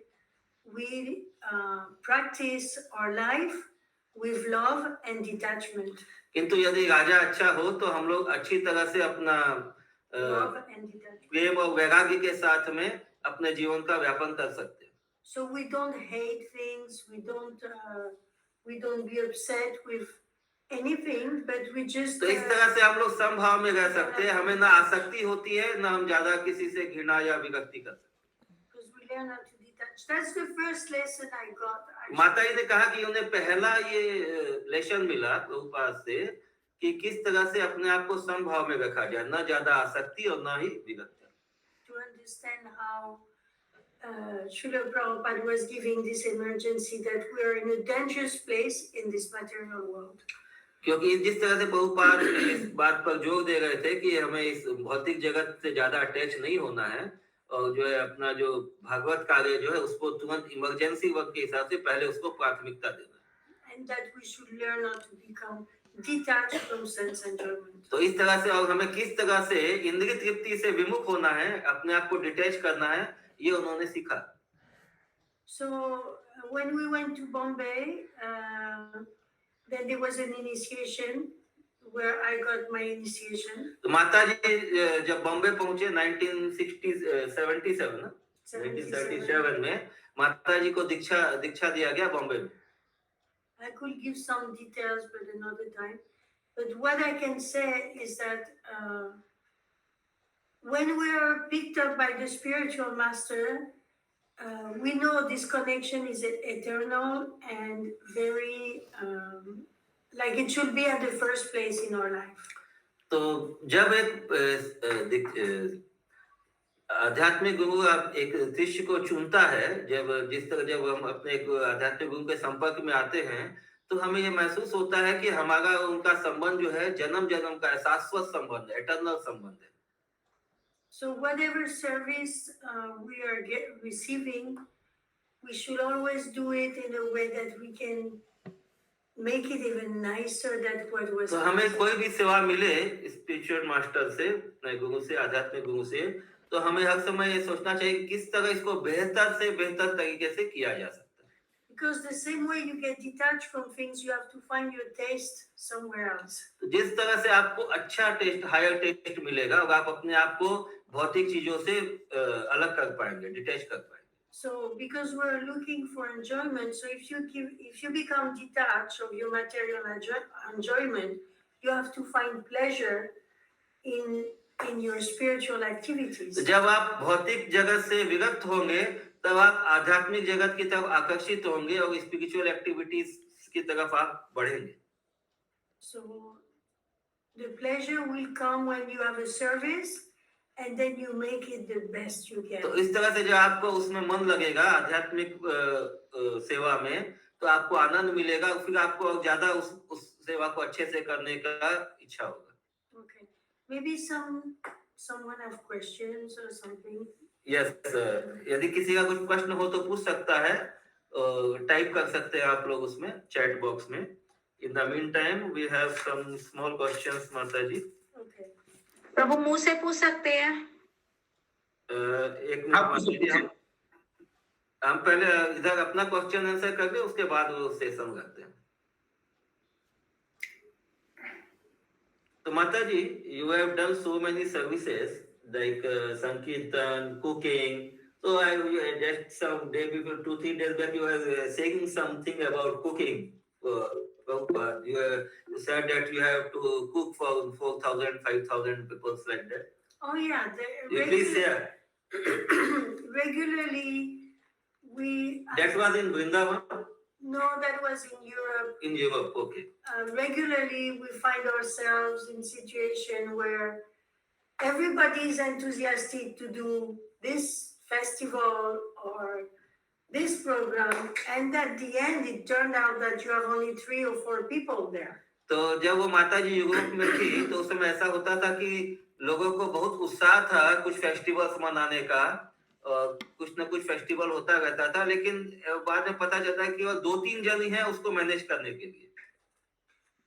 we practice our life with love and detachment. किंतु यदि राजा अच्छा हो तो हम लोग अच्छी तरह से अपना प्रेम और वैराग्य के साथ में अपने जीवन का व्यापन कर सकते हैं। So we don't hate things, we don't be upset with anything, but we just तो इस तरह से हम लोग समभाव में रह सकते हैं, हमें ना आसक्ति होती है ना हम ज्यादा किसी से घृणा या विरक्ति कर सकते हैं। Because we learn how to detach. That's the first lesson I got. माता जी ने कहा कि उन्हें पहला ये लेसन मिला प्रभुपाद से कि किस तरह से अपने आप को समभाव में रखा जाए, ना ज्यादा आसक्ति और ना ही विरक्ति। To understand how Srila Prabhupada was giving this emergency that we are in a dangerous place in this material world. क्योंकि जिस तरह से प्रभुपाद इस बात पर जोर दे रहे थे कि हमें इस भौतिक जगत से ज्यादा अटैच नहीं होना है और जो है अपना जो भागवत कार्य जो है उसको तुरंत इमरजेंसी वर्क के हिसाब से पहले उसको प्राथमिकता देना है। And that we should learn how to become detached from sense enjoyment. तो इस तरह से और हमें किस तरह से इंद्रिय तृप्ति से विमुख होना है, अपने आप को डिटैच करना है, ये उन्होंने सीखा। So when we went to Bombay, then there was an initiation where I got my initiation. तो माता जी जब बॉम्बे पहुंचे 1977 ना 1977 में माता जी को दीक्षा दिया गया बॉम्बे में। I could give some details but another time. But what I can say is that when we are picked up by the spiritual master, we know this connection is eternal and very like it should be at the first place in our life. तो जब एक आध्यात्मिक गुरु आप एक शिष्य को चुनता है, जब हम अपने एक आध्यात्मिक गुरु के संपर्क में आते हैं तो हमें ये महसूस होता है कि हमारा उनका संबंध जो है जन्म जन्म का शाश्वत संबंध है, एटर्नल संबंध है। So whatever service we are receiving, we should always do it in a way that we can make it even nicer than what was. तो हमें कोई भी सेवा मिले स्पिरिचुअल मास्टर से, गुरु से, आध्यात्मिक गुरु से, तो हमें हर समय ये सोचना चाहिए कि किस तरह इसको बेहतर से बेहतर तरीके से किया जा सकता है। Because the same way you get detached from things, you have to find your taste somewhere else. तो जिस तरह से आपको अच्छा टेस्ट, हायर टेस्ट मिलेगा, और आप अपने आप को भौतिक चीजों से अलग कर पाएंगे, डिटैच कर पाएंगे। So because we're looking for enjoyment, so if you become detached of your material enjoyment, you have to find pleasure in your spiritual activities. तो जब आप भौतिक जगत से विरक्त होंगे तब आप आध्यात्मिक जगत की तरफ आकर्षित होंगे और स्पिरिचुअल एक्टिविटीज की तरफ आप बढ़ेंगे। So the pleasure will come when you have a service and then you make it the best you can. तो इस तरह से जब आपको उसमें मन लगेगा आध्यात्मिक सेवा में, तो आपको आनंद मिलेगा, फिर आपको और ज्यादा उस सेवा को अच्छे से करने का इच्छा होगा। Okay, maybe someone have questions or something. Yes, यदि किसी का कुछ प्रश्न हो तो पूछ सकता है, टाइप कर सकते हैं आप लोग उसमें चैट बॉक्स में। In the meantime, we have some small questions, माता जी। Okay. प्रभु मुंह से पूछ सकते हैं। एक मिनट, हम पहले इधर अपना क्वेश्चन आंसर कर ले, उसके बाद वो सेशन करते हैं। तो माता जी, you have done so many services like Sankirtan, cooking. So I just some day before 2-3 days back you were saying something about cooking. You said that you have to cook for 4,000, 5,000 people like that. Oh yeah, You please share. regularly we. That was in Vrindavan? No, that was in Europe. In Europe, okay. Regularly we find ourselves in situation where everybody is enthusiastic to do this festival or this program, and at the end it turned out that you have only 3 or 4 people there. तो जब वो माता जी Europe में थी तो उस समय ऐसा होता था कि लोगों को बहुत उत्साह था कुछ फेस्टिवल्स मनाने का, और कुछ ना कुछ फेस्टिवल होता रहता था, लेकिन बाद में पता चलता है कि वो 2-3 जन ही हैं उसको मैनेज करने के लिए।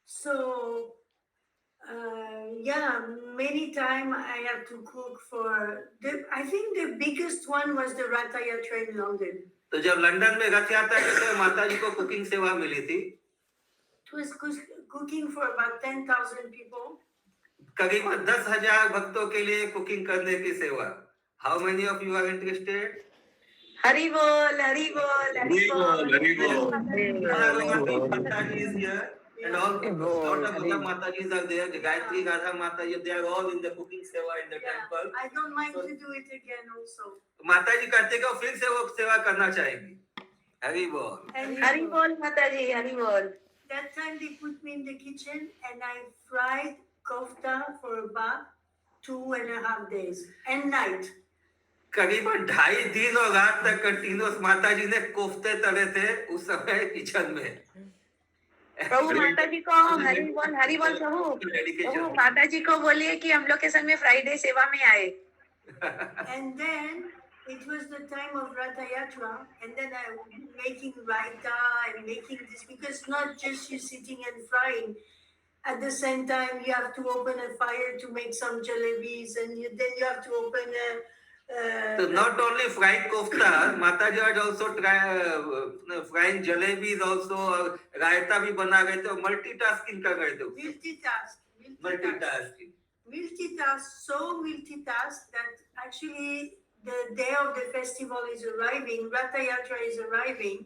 So yeah, many times I had to cook for I think the biggest one was the Rath Yatra in London. तो जब लंदन में रथ यात्रा के समय माता जी को कुकिंग सेवा मिली थी, It was cooking for about 10,000 people. करीबन 10,000 भक्तों के लिए कुकिंग करने की सेवा। How many of you are interested? Hari बोल, हरि बोल, हरि बोल, हरि बोल। Mataji is here, and all lot of other Matajis are there. The Gayatri Radha Mataji, they are all in the cooking seva in the temple. I don't mind to do it again also. माताजी कहते कि वो फिर से वो सेवा करना चाहेंगी। हरि बोल। हरि बोल माता जी, हरि बोल। That time they put me in the kitchen and I fried kofta for about 2.5 days and night. करीबन 2.5 दिन और रात तक कंटिन्यूस माता जी ने कोफ्ते तले थे उस समय किचन में। प्रभु माता जी को हरि बोल प्रभु डेडिकेशन। माता जी को बोलिए कि हम लोग के संग में फ्राइडे सेवा में आए। And then it was the time of Ratha Yatra, and then I making raita and making this, because not just you sitting and frying. At the same time, you have to open a fire to make some jalebis, and then you have to open a. So not only fried kofta, Mataji had also frying jalebis also, और रायता भी बना गए थे, multitasking कर गए थे। Multitask, so multitask that actually the day of the festival is arriving, Ratha Yatra is arriving.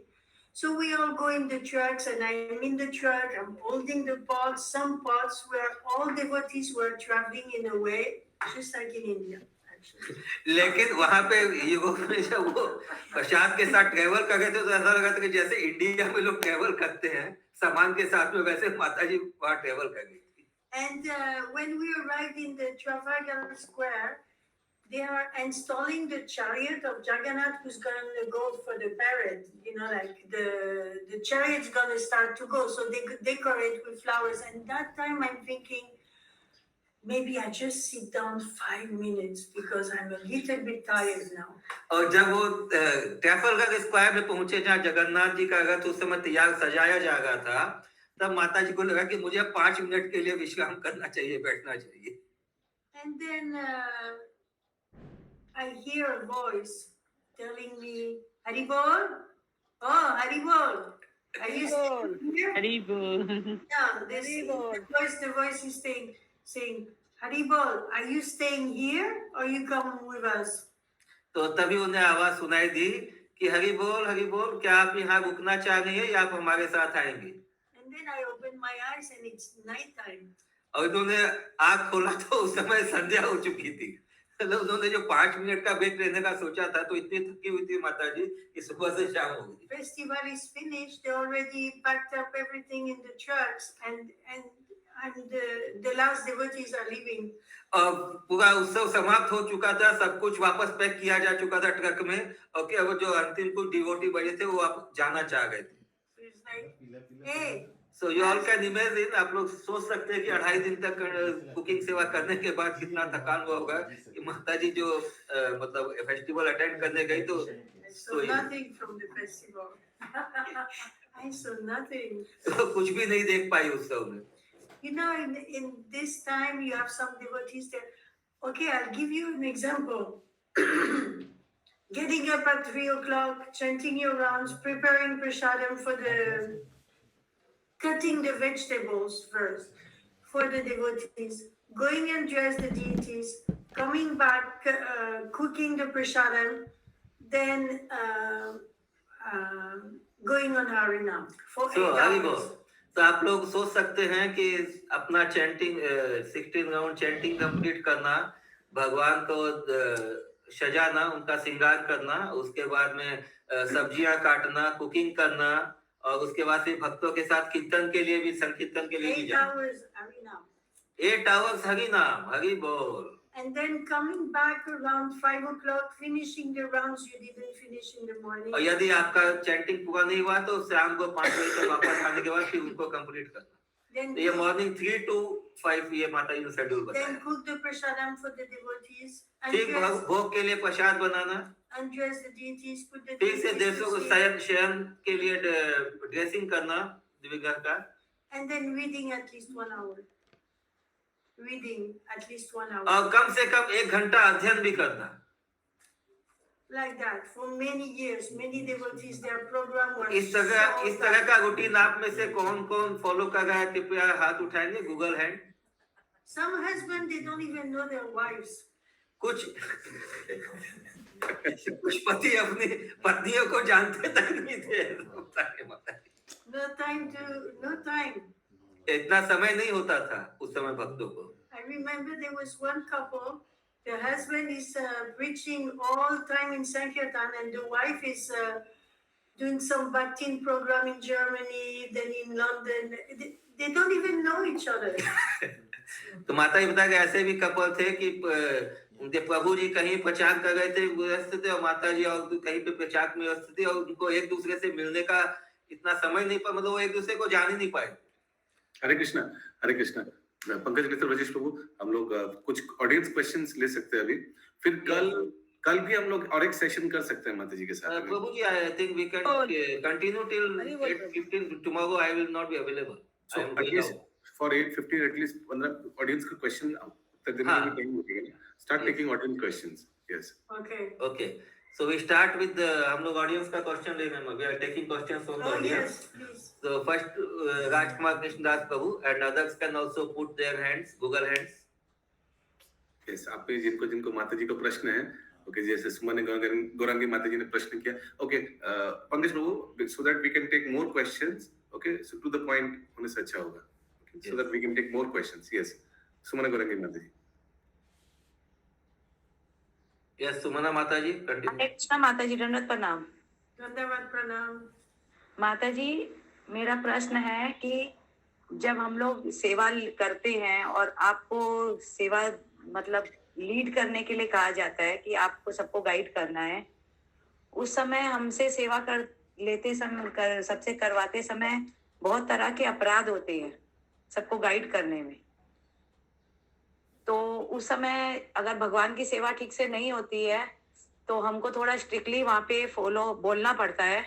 So we all go in the trucks, and I'm in the truck, I'm holding the pots, some pots where all devotees were traveling in a way, just like in India. लेकिन वहां पे Europe में जब वो प्रसाद के साथ travel कर रहे थे तो ऐसा लगा था कि जैसे इंडिया में लोग ट्रेवल करते हैं सामान के साथ में, वैसे माता जी वहां ट्रेवल कर रही थी। And when we arrived in the Trafalgar Square, they are installing the chariot of Jagannath, who's going to go for the parade. You know, like the chariot's going to start to go, so they could decorate with flowers. And that time I'm thinking, maybe I just sit down 5 minutes because I'm a little bit tired now. और जब वो Trafalgar square में पहुंचे जहाँ जगन्नाथ जी का रथ उस समय तैयार सजाया जा रहा था, तब माता जी को लगा कि मुझे 5 मिनट के लिए विश्राम करना चाहिए, बैठना चाहिए। And then I hear a voice telling me, Haribol? Oh, Haribol. Are you staying here? Haribol. Yeah, the voice is saying, Haribol, are you staying here or you come with us? तो तभी उन्हें आवाज सुनाई दी कि हरि बोल, क्या आप यहाँ रुकना चाह रही हैं या आप हमारे साथ आएंगे? And then I opened my eyes and it's night time. और उन्होंने आँख खोला तो उस समय संध्या हो चुकी थी। मतलब उन्होंने जो 5 मिनट का ब्रेक लेने का सोचा था तो इतनी थकी हुई थी माता जी कि सुबह से शाम हो गई। Festival is finished. They already packed up everything in the trucks, and the last devotees are leaving. पूरा उत्सव समाप्त हो चुका था, सब कुछ वापस पैक किया जा चुका था ट्रक में, और क्या वो जो अंतिम कुछ डिवोटी बचे थे वो आप जाना चाह गए थे। So it's like, hey. So you all can imagine, आप लोग सोच सकते हैं कि 2.5 दिन तक कुकिंग सेवा करने के बाद कितना थकान हुआ होगा कि माता जी जो मतलब फेस्टिवल अटेंड करने गई तो I saw nothing from the festival. I saw nothing. कुछ भी नहीं देख पाई उत्सव में। You know, in this time you have some devotees there. Okay, I'll give you an example. Getting up at 3 o'clock, chanting your rounds, preparing prasadam for the cutting the vegetables first for the devotees, going and dress the deities, coming back, cooking the prasadam, then going on Harinam for 8 hours. तो आप लोग सोच सकते हैं कि अपना chanting 16 round chanting complete करना, भगवान को सजाना, उनका श्रृंगार करना, उसके बाद में सब्जियां काटना, कुकिंग करना, और उसके बाद फिर भक्तों के साथ कीर्तन के लिए भी, संकीर्तन के लिए भी 8 hours Harinam. 8 hours हरि नाम, हरि बोल. And then coming back around 5 o'clock, finishing the rounds you didn't finish in the morning. और यदि आपका चैंटिंग पूरा नहीं हुआ तो शाम को 5 बजे तक वापस आने के बाद फिर उनको कंप्लीट करना। तो ये मॉर्निंग 3 to 5 ये माता जी ने शेड्यूल बताया। Then cook the prasadam for the devotees. फिर भोग के लिए प्रसाद बनाना। Undress the deities, put the फिर से देवों को शयन के लिए ड्रेसिंग करना दिव्यग्रह का। And then reading at least 1 hour. Reading at least 1 hour. और कम से कम 1 घंटा अध्ययन भी करना। Like that for many years, many devotees, their program was इस तरह का रूटीन आप में से कौन फॉलो कर रहा है, कृपया हाथ उठाएंगे, Google hand. Some husbands, they don't even know their wives. कुछ पति अपनी पत्नियों को जानते तक नहीं थे। No time. इतना समय नहीं होता था उस समय भक्तों को। I remember there was one couple. The husband is preaching all time in Sankirtan, and the wife is doing some Bhaktin program in Germany, then in London. They don't even know each other. तो माता जी बता के ऐसे भी couple थे कि उनके प्रभु जी कहीं प्रचार कर रहे थे व्यस्त थे और माता जी और कहीं पे प्रचार में व्यस्त थे और उनको एक दूसरे से मिलने का इतना समय नहीं पा, मतलब वो एक दूसरे को जान ही नहीं पाए। हरे कृष्णा, हरे कृष्णा। पंकज मित्र, राजेश प्रभु, हम लोग कुछ ऑडियंस क्वेश्चंस ले सकते हैं अभी, फिर कल भी हम लोग और एक सेशन कर सकते हैं माता जी के साथ में। Prabhu ji, I think we can continue till 8:15. Tomorrow I will not be available, I am going out for 8:15 at least 15 audience का क्वेश्चन उत्तर देने के लिए टाइम लगेगा। Start taking audience questions. Yes, okay. So we start with the हम लोग audience का question ले रहे हैं, we are taking questions from the audience. So first Rajkumar Krishnadas Prabhu and others can also put their hands, Google hands. Yes, आप पे जिनको माता जी को प्रश्न है, ओके, जैसे सुमन गौरंगी माता जी ने प्रश्न किया, okay, Pankaj Prabhu, so that we can take more questions, okay, so to the point होने से अच्छा होगा, okay, so that we can take more questions. Yes, Suman Gaurangi Mata ji. Yes, Sumana माता जी, कंटिन्यू। कृष्णा माता जी, दंडवत प्रणाम। दंडवत प्रणाम। माता जी, मेरा प्रश्न है कि जब हम लोग सेवा करते हैं और आपको सेवा मतलब लीड करने के लिए कहा जाता है कि आपको सबको गाइड करना है, उस समय हमसे सेवा कर लेते समय सबसे करवाते समय बहुत तरह के अपराध होते हैं सबको गाइड करने में। तो उस समय अगर भगवान की सेवा ठीक से नहीं होती है तो हमको थोड़ा स्ट्रिक्टली वहां पे फॉलो बोलना पड़ता है,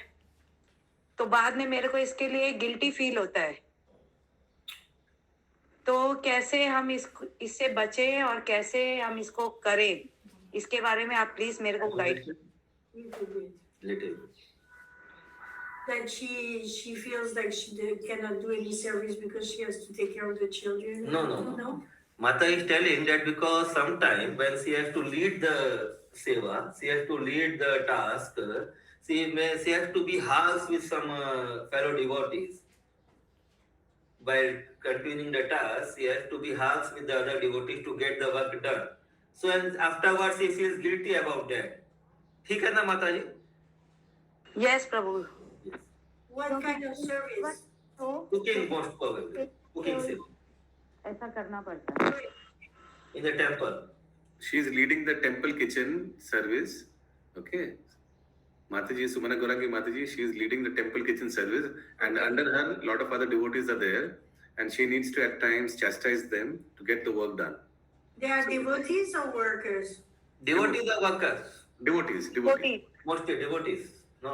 तो बाद में मेरे को इसके लिए गिल्टी फील होता है। तो कैसे हम इससे बचें और कैसे हम इसको करें, इसके बारे में आप प्लीज मेरे को guide Little. That she feels like she cannot do any service because she has to take care of the children. No. Mata is telling that because sometime when she has to lead the seva, she has to lead the task, she has to be harsh with some fellow devotees. While continuing the task, she has to be harsh with the other devotees to get the work done. So and afterwards she feels guilty about that. ठीक है ना Mata ji? Yes Prabhu. What kind of service? Cooking most probably. Cooking seva. ऐसा करना पड़ता है। In the temple. She is leading the temple kitchen service, okay. Mataji, Sumana Gaurangi Mataji, she is leading the temple kitchen service, and under her a lot of other devotees are there, and she needs to at times chastise them to get the work done. They are devotees or workers? Devotees are workers. Devotees. Mostly devotees. No.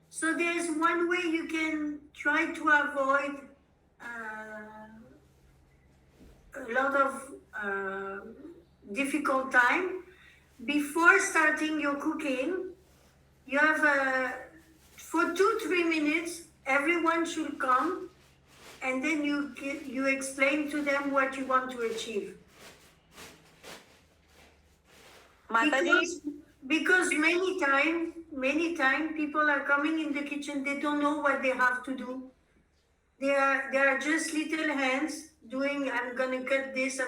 So there is one way you can try to avoid a lot of difficult time. Before starting your cooking, you have for 2-3 minutes, everyone should come, and then you explain to them what you want to achieve. Because many time people are coming in the kitchen, they don't know what they have to do. They are just little hands doing, I'm gonna cut this,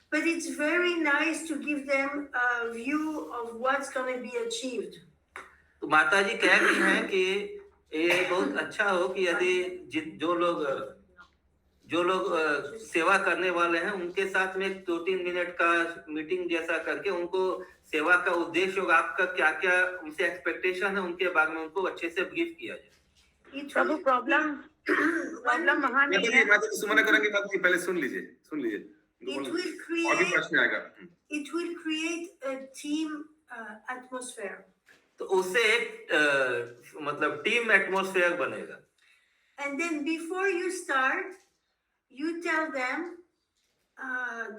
but it's very nice to give them a view of what's gonna be achieved. तो माता जी कह रही हैं कि ये बहुत अच्छा हो कि यदि जो लोग सेवा करने वाले हैं उनके साथ में 2-3 मिनट का मीटिंग जैसा करके उनको सेवा का उद्देश्य और आपका क्या क्या उनसे एक्सपेक्टेशन है उनके बारे में उनको अच्छे से ब्रीफ किया जाए। प्रभु प्रॉब्लम वहां नहीं है। माता जी सुमना करेंगे, माता जी पहले सुन लीजिए। It will create a team atmosphere. तो उससे एक मतलब टीम एटमॉस्फेयर बनेगा। And then before you start, you tell them,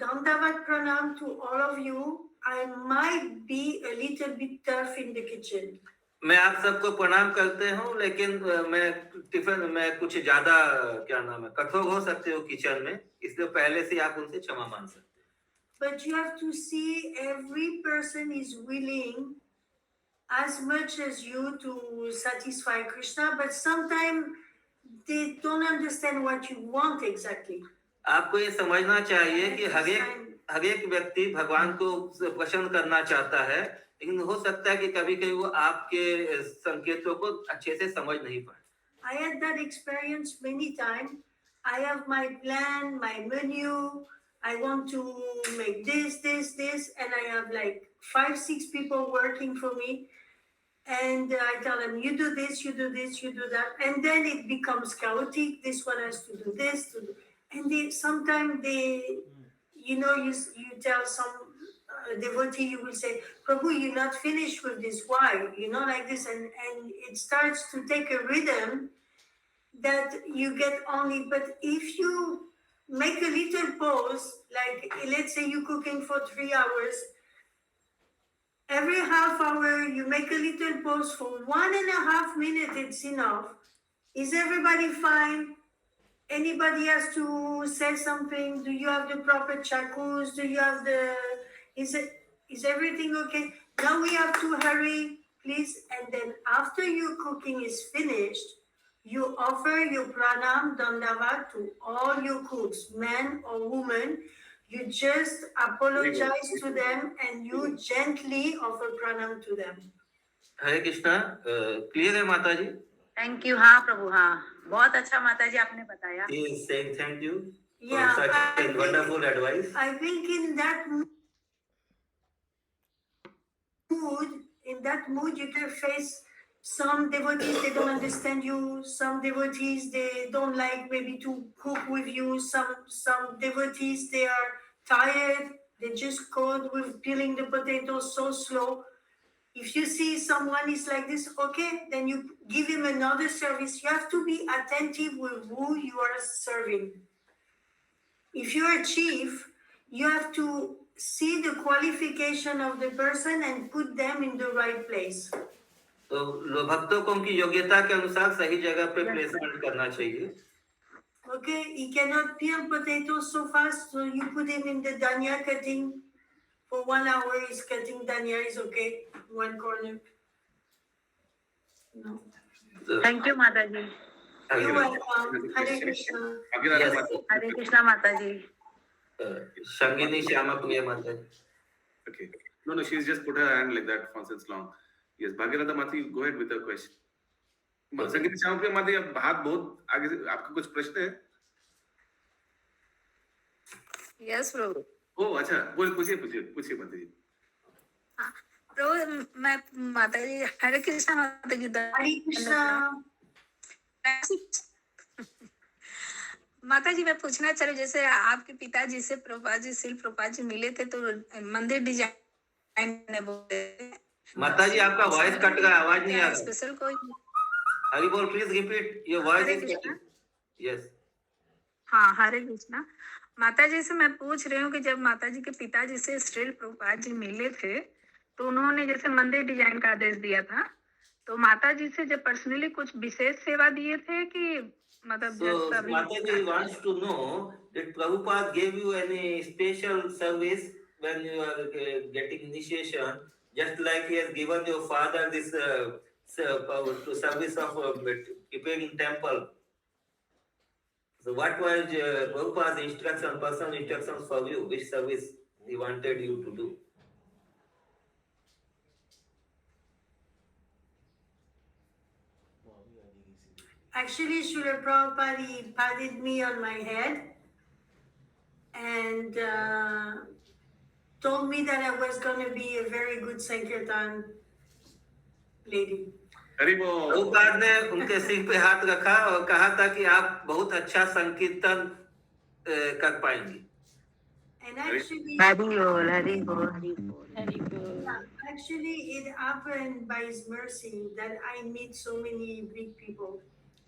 Dandavat Pranam to all of you. I might be a little bit tough in the kitchen. मैं आप सबको प्रणाम करते हूँ, लेकिन मैं कुछ ज्यादा कठोर हो सकते हो किचन में, इसलिए पहले से आप उनसे क्षमा मांग सकते हैं। But you have to see every person is willing as much as you to satisfy Krishna, but sometimes they don't understand what you want exactly. आपको ये समझना चाहिए कि हर एक व्यक्ति भगवान को प्रसन्न करना चाहता है, लेकिन हो सकता है कि कभी-कभी वो आपके संकेतों को अच्छे से समझ नहीं पाए। I had that experience many times. I have my plan, my menu, I want to make this, and I have like 5, 6 people working for me. And I tell them, you do this, you do this, you do that. And then it becomes chaotic. This one has to do this. And sometimes you tell some devotee, you will say, Prabhu, you're not finished with this. Why? Like this. And it starts to take a rhythm that you get only. But if you make a little pause, like let's say you're cooking for 3 hours, every half hour you make a little pause for 1.5 minutes, it's enough. Is everybody fine? Anybody has to say something? Do you have the proper chakras? Is everything okay? Now we have to hurry, please. And then after your cooking is finished, you offer your pranam dandavat to all your cooks, men or women. You just apologize to them and you gently offer pranam to them. Hare Krishna, clear है माता जी? Thank you. हाँ प्रभु, हाँ बहुत अच्छा माता जी आपने बताया। He is saying thank you for Yeah, such a wonderful advice. I think in that mood, you can face some devotees, they don't understand you. Some devotees, they don't like maybe to cook with you. Some devotees, they are tired. They just code with peeling the potatoes so slow. If you see someone is like this, okay, then you give him another service. You have to be attentive with who you are serving. If you're a chief, you have to see the qualification of the person and put them in the right place. तो भक्तों को उनकी योग्यता के अनुसार सही जगह पे प्लेसमेंट करना चाहिए. Okay, he cannot peel potatoes so fast, so you put him in the dania cutting. For 1 hour, he's cutting dania, is okay, one corner. No. Thank you माता जी। You're welcome. Hare Krishna. Yes. हरे कृष्णा माता जी। संगिनी श्यामा प्रिय माता. Okay. No, she's just put her hand like that for since long. Yes, Bhagirata Mati, go ahead with your question. संगीत श्याम प्रिय माता, आप हाथ बहुत आगे से, आपका कुछ प्रश्न है? यस प्रभु। ओह अच्छा, बोल पूछिए माता जी। प्रभु मैं माता जी, हरे कृष्णा माता जी। Hare Krishna. माता जी मैं पूछना चाह रही हूँ, जैसे आपके पिताजी से प्रभुपाद जी, शिल प्रभुपाद जी मिले थे तो मंदिर डिजाइन ने बोले। माता जी आपका वॉइस कट गया, आवाज नहीं आ रहा। स्पेशल कोई हरि बोल, please repeat, your voice is cutting. Yes. हाँ, हरे कृष्णा। माता जी से मैं पूछ रही हूँ कि जब माता जी के पिताजी से श्रील प्रभुपाद जी मिले थे तो उन्होंने जैसे मंदिर डिजाइन का आदेश दिया था, तो माता जी से जब पर्सनली कुछ विशेष सेवा दिए थे कि मतलब So माता जी wants to know that Prabhupada gave you any special service when you are getting initiation, just like he has given your father this service of preparing temple. So what was Prabhupada's instruction, personal instructions for you? Which service he wanted you to do? Actually, Srila Prabhupada, he patted me on my head and told me that I was going to be a very good Sankirtan lady. Prabhupada ने उनके सिर पे हाथ रखा और कहा था कि आप बहुत अच्छा संकीर्तन कर पाएंगी. And actually, actually, it happened by His mercy that I meet so many big people.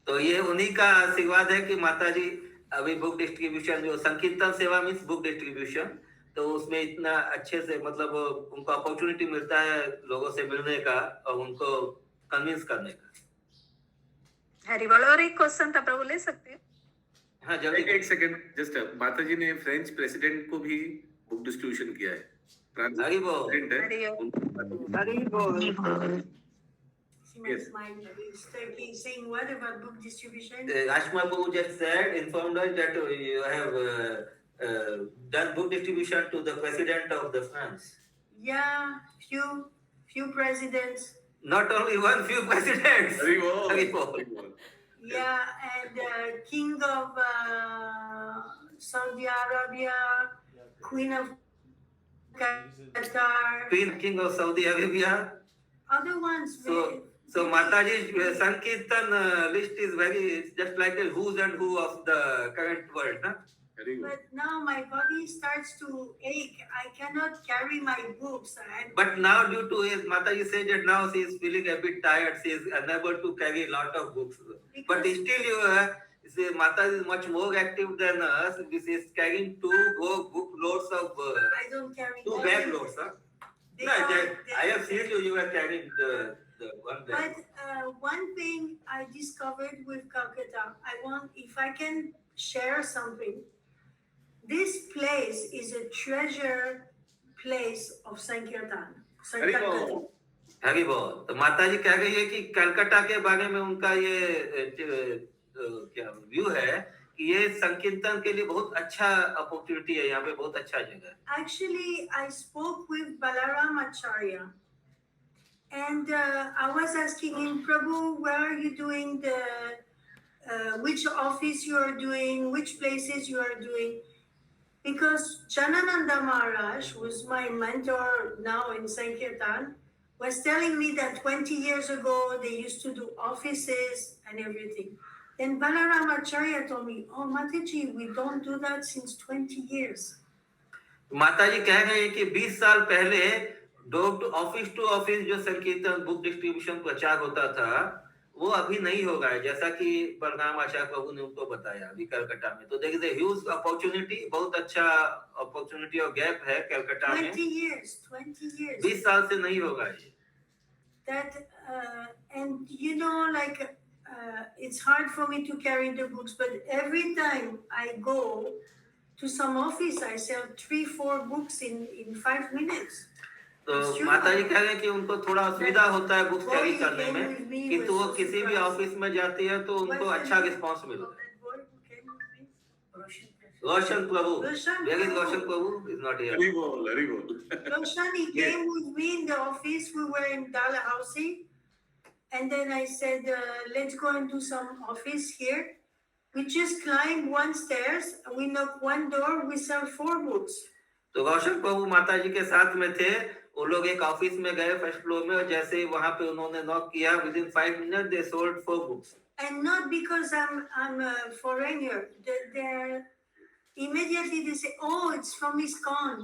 तो ये उन्हीं का आशीर्वाद है कि माता जी अभी बुक डिस्ट्रीब्यूशन, जो संकीर्तन सेवा मीन्स बुक डिस्ट्रीब्यूशन, तो उसमें इतना अच्छे से मतलब उनको अपॉर्चुनिटी मिलता है लोगों से मिलने का और उनको कन्विंस करने का. हरी बोल। और एक क्वेश्चन था प्रभु, ले सकते हैं? हाँ जल्दी. एक सेकंड, जस्ट माता जी ने फ्रेंच प्रेसिडेंट को भी बुक डिस्ट्रीब्यूशन किया है. हरी बोल. हरी बोल। Yes. He's saying what about book distribution? Ashma Babu just said, informed us that you have done book distribution to the president of the France. Yeah, few presidents. Not only one, few presidents. Hari bol. Yeah, and King of Saudi Arabia, Queen of Qatar, Queen King of Saudi Arabia. other ones. So Mataji's Sankirtan list is it's just like a who's and who of the current world. Huh? Very good. But now my body starts to ache. I cannot carry my books. But now due to his, Mataji said that now she is feeling a bit tired. She is unable to carry a lot of books. But still you, Mataji is much more active than us. This is carrying two book loads of, I don't carry two bag loads. Huh? No, I have seen you were carrying the one bag. But one thing I discovered with Calcutta, if I can share something, this place is a treasure place of Sankirtan. Haribo. हरी बोल तो माता जी कह रही है कि कलकत्ता के बारे में उनका ये क्या व्यू है कि ये संकीर्तन के लिए बहुत अच्छा अपॉर्चुनिटी है यहाँ पे बहुत अच्छा जगह है Actually, I spoke with Balaram Acharya and I was asking him, Prabhu, where are you doing which office you are doing, which places you are doing? Because Janananda Maharaj, who's my mentor now in Sankirtan, was telling me that 20 years ago they used to do offices and everything. Then Balaram Acharya told me, oh Mataji, we don't do that since 20 years. माता जी कह रहे हैं कि 20 साल पहले office to office जो संकीर्तन book distribution प्रचार होता था वो अभी नहीं होगा जैसा कि बलराम आचार्य प्रभु ने उनको बताया अभी कलकत्ता में तो देखिए ह्यूज अपॉर्चुनिटी बहुत अच्छा अपॉर्चुनिटी और गैप है कलकत्ता में 20 years 20 साल से नहीं होगा ये that and you know like it's hard for me to carry the books but every time I go to some office I sell 3-4 books in 5 minutes. तो माता जी कह रहे हैं कि उनको थोड़ा असुविधा होता है बुक्स कैरी करने में किंतु वो किसी भी ऑफिस में जाती है तो उनको अच्छा रिस्पांस मिलता है Roshan Prabhu where is Roshan Prabhu is not here Very good. Roshan, he came with me in the office. We were in Dalhousie, and then I said, "Let's go and do some office here." We just climb one stairs, we knock one door, we sell 4 books. तो रोशन प्रभु माता जी के साथ में थे वो लोग एक office में गए फर्स्ट फ्लोर में और जैसे ही वहां पे उन्होंने नॉक किया with in 5 minute they sold 4 books And not because I'm a foreigner. They're immediately they say, "Oh, it's from ISKCON.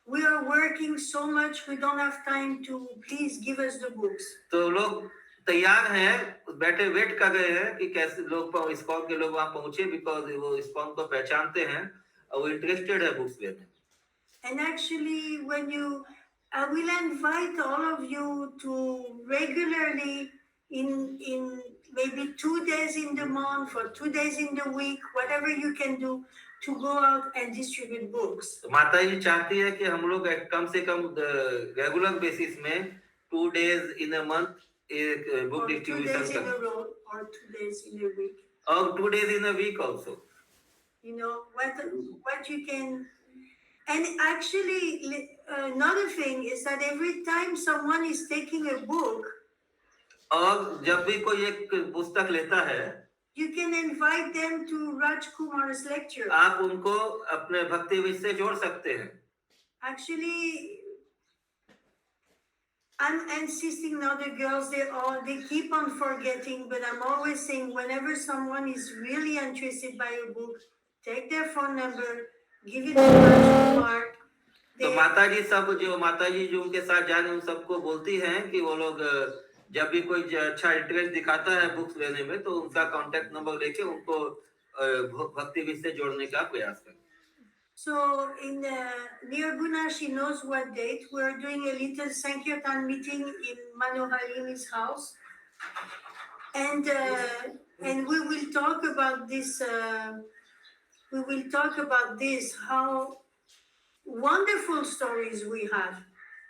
We are working so much, we don't have time to. Please give us the books." तो लोग तैयार हैं बैठे wait कर रहे हैं कि कैसे लोग इस्कॉन के लोग वहां पहुंचे बिकॉज वो इस्कॉन को पहचानते हैं और वो इंटरेस्टेड है बुक्स लेने में And actually, I will invite all of you to regularly in maybe 2 days in the month or 2 days in the week, whatever you can do, to go out and distribute books. तो माता जी चाहती है कि हम लोग कम से कम regular basis में 2 days in a month एक बुक डिस्ट्रीब्यूशन करें or 2 days in a week और 2 days in a week also you know what you can. And actually another thing is that every time someone is taking a book और जब भी कोई एक पुस्तक लेता है you can invite them to Raj Kumar's lecture. आप उनको अपने भक्ति विषय से जोड़ सकते हैं Actually I'm insisting now the girls they keep on forgetting but I'm always saying whenever someone is really interested by a book take their phone number give it to Raj Kumar. तो माता जी जो उनके साथ जाने उन सबको बोलती हैं कि वो लोग जब भी कोई अच्छा इंटरेस्ट दिखाता है बुक्स लेने में तो उनका कांटेक्ट नंबर लेके उनको भक्ति विषय से जोड़ने का प्रयास करें So in near Guna, she knows what date. We're doing a little Sankirtan meeting in Manoharini's house. And we will talk about this. We will talk about this, how wonderful stories we have.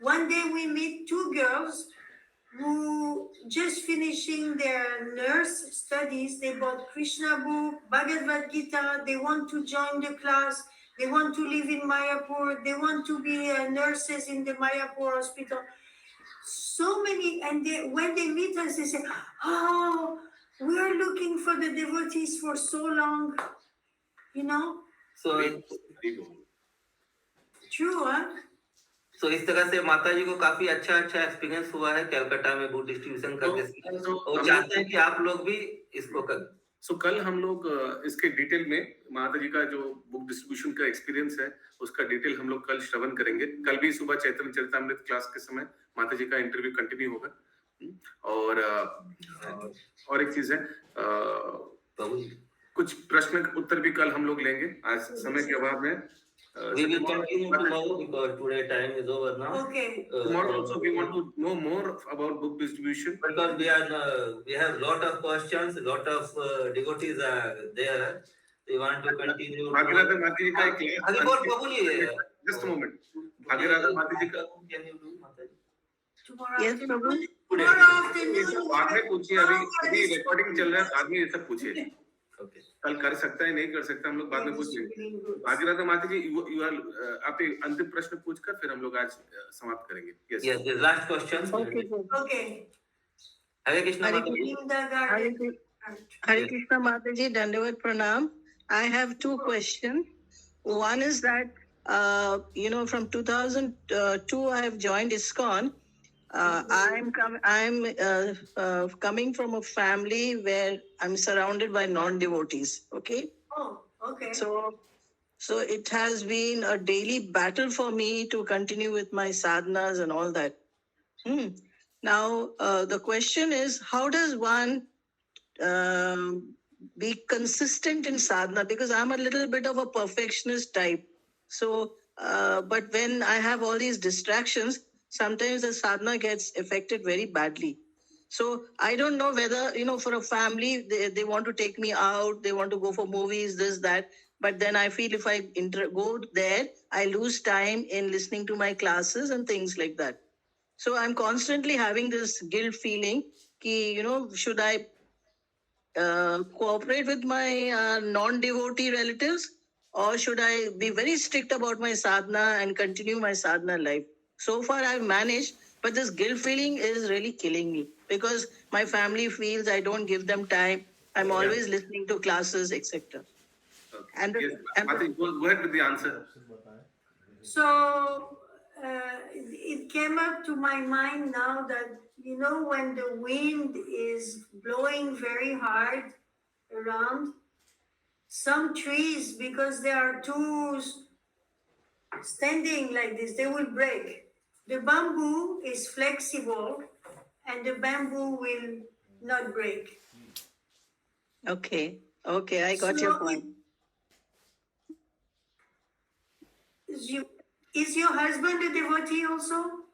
One day we meet 2 girls who just finishing their nurse studies. They bought Krishna book, Bhagavad Gita. They want to join the class. They want to live in Mayapur. They want to be nurses in the Mayapur hospital. So many, and when they meet us, they say, "Oh, we are looking for the devotees for so long," you know. So True, huh? तो इस तरह से माता जी को काफी अच्छा experience हुआ है कलकत्ता में बुक डिस्ट्रीब्यूशन करने से, तो और चाहते हैं कि आप लोग भी इसको करें। सो कल हम लोग इसके डिटेल में माता जी का जो बुक डिस्ट्रीब्यूशन का एक्सपीरियंस है उसका डिटेल हम लोग कल श्रवण करेंगे। कल भी सुबह चैतन्य चरितामृत क्लास के समय माता जी का इंटरव्यू कंटिन्यू होगा। और एक चीज है, कुछ प्रश्न उत्तर भी कल हम लोग लेंगे। आज समय के अभाव में We will continue tomorrow because today time is over now. Okay. Tomorrow also we want to know more about book distribution. Because we have lot of questions, lot of devotees are there. We want to continue. Bhagirath माता जी का एक अभी बोल बाबू जी, just a moment. Bhagirath माता जी का Can you do माता जी? Tomorrow Yes, afternoon. Prabhu. Tomorrow afternoon. बाद में पूछिए, अभी रिकॉर्डिंग चल रहा है, बाद में ये सब पूछिए। Okay. कल कर सकता है नहीं कर सकता हम लोग बाद में पूछ लेंगे। भागीरथ माता जी you are आप एक अंतिम प्रश्न पूछकर फिर हम लोग आज समाप्त करेंगे। Yes, the last question. Okay, good. Okay. Hare Krishna Hare माता जी। Hare Krishna Mataji, Dandavat Pranam. I have two questions. One is that, from 2002, I have joined ISKCON. I'm coming from a family where I'm surrounded by non-devotees. Okay. Oh, okay. So it has been a daily battle for me to continue with my sadhanas and all that. Now, the question is, how does one be consistent in sadhana? Because I'm a little bit of a perfectionist type. So, but when I have all these distractions, sometimes the sadhana gets affected very badly. So I don't know whether, for a family, they want to take me out, they want to go for movies, this, that. But then I feel if I go there, I lose time in listening to my classes and things like that. So I'm constantly having this guilt feeling, should I cooperate with my non-devotee relatives, or should I be very strict about my sadhana and continue my sadhana life? So far I've managed, but this guilt feeling is really killing me because my family feels I don't give them time. I'm always listening to classes, etc. Okay. Mataji, go ahead with the answer. So it came up to my mind now that, when the wind is blowing very hard around, some trees, because they are too standing like this, they will break. The bamboo is flexible and the bamboo will not break. Okay, I got your point. Is your husband a devotee also?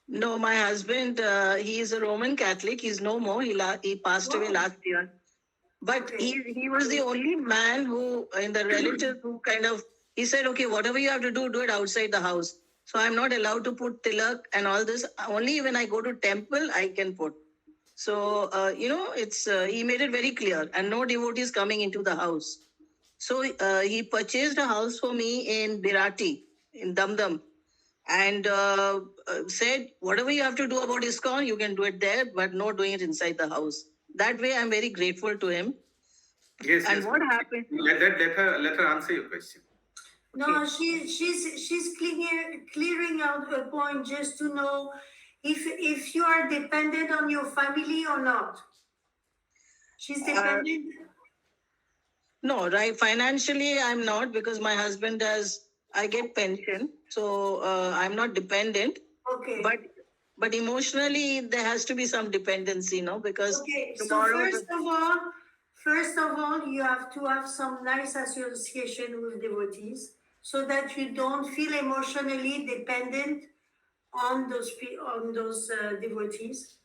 No, my husband, he is a Roman Catholic. He's no more. He passed away last year. But he was the only man who, in the relatives, who he said, okay, whatever you have to do it outside the house. So I'm not allowed to put tilak and all this. Only when I go to temple, I can put. So, he made it very clear, and no devotees coming into the house. So he purchased a house for me in Birati, in Damdam, and said, whatever you have to do about ISKCON, you can do it there, but no doing it inside the house. That way, I'm very grateful to him. Yes. And what happened? Let her answer your question. No, she's clearing out her point just to know if you are dependent on your family or not. She's dependent. No, right. Financially, I'm not, because my husband I get pension, so I'm not dependent. Okay. But emotionally, there has to be some dependency, because tomorrow. So first of all, you have to have some nice association with devotees, so that you don't feel emotionally dependent on those devotees.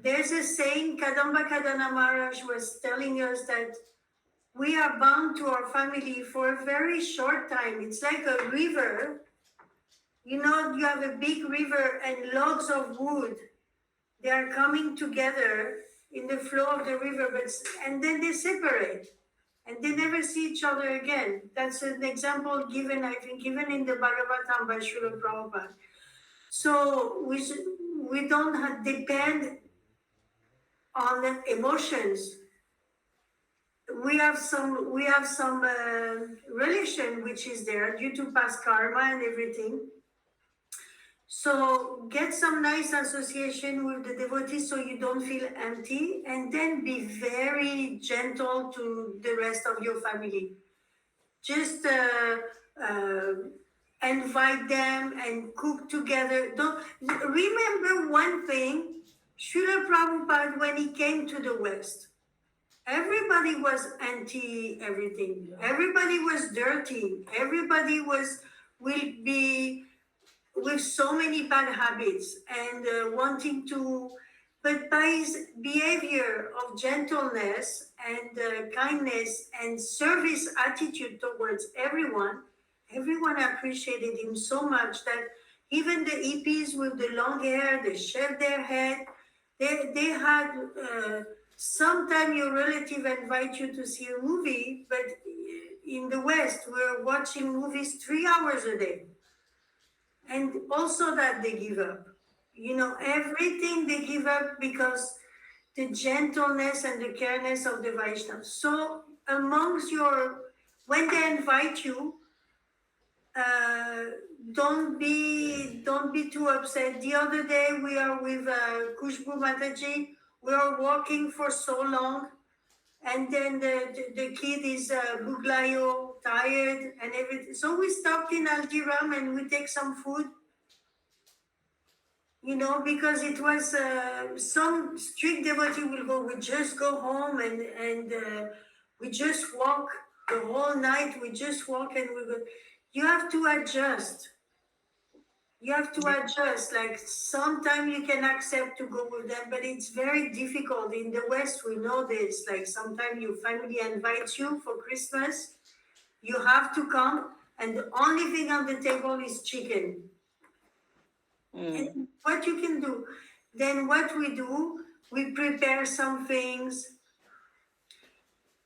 There's a saying, Kadamba Kadana Maharaj was telling us that we are bound to our family for a very short time. It's like a river. You have a big river and logs of wood. They are coming together in the flow of the river, and then they separate. And they never see each other again. That's an example given in the Bhagavatam by Srila Prabhupada. So we don't depend on the emotions. we have some relation which is there due to past karma and everything. So get some nice association with the devotees so you don't feel empty, and then be very gentle to the rest of your family. Just invite them and cook together. Don't remember one thing. Srila Prabhupada, when he came to the West, everybody was anti everything. Everybody was dirty. Everybody will be with so many bad habits and wanting to, but by his behavior of gentleness and kindness and service attitude towards everyone, everyone appreciated him so much that even the hippies with the long hair, they shaved their head. They had sometime your relative invite you to see a movie, but in the West we're watching movies 3 hours a day. And also that they give up. You know, everything they give up because the gentleness and the careness of the Vaishnavas. So amongst when they invite you, don't be too upset. The other day we are with Kushbu Mataji. We are walking for so long, and then the kid is buglayo, tired, and everything. So we stopped in HG Ram and we take some food. You know, because it was some strict devotee will go, we just go home and we just walk the whole night. We just walk and we go. You have to adjust. You have to adjust. Like sometimes you can accept to go with them, but it's very difficult. In the West, we know this. Like sometimes your family invites you for Christmas, you have to come, and the only thing on the table is chicken. And what you can do, then what we do, we prepare some things.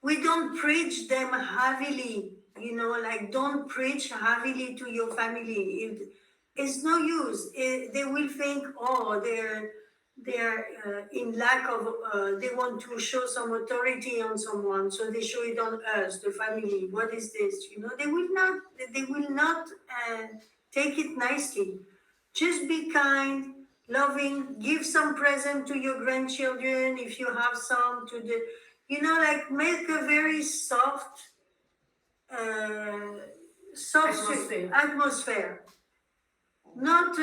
We don't preach them heavily, you know, like don't preach heavily to your family. It's no use. They will think, oh, they're in lack of, they want to show some authority on someone, so they show it on us, the family. What is this? You know, they will not take it nicely. Just be kind, loving, give some present to your grandchildren if you have some, to the, you know, like make a very soft atmosphere. Not,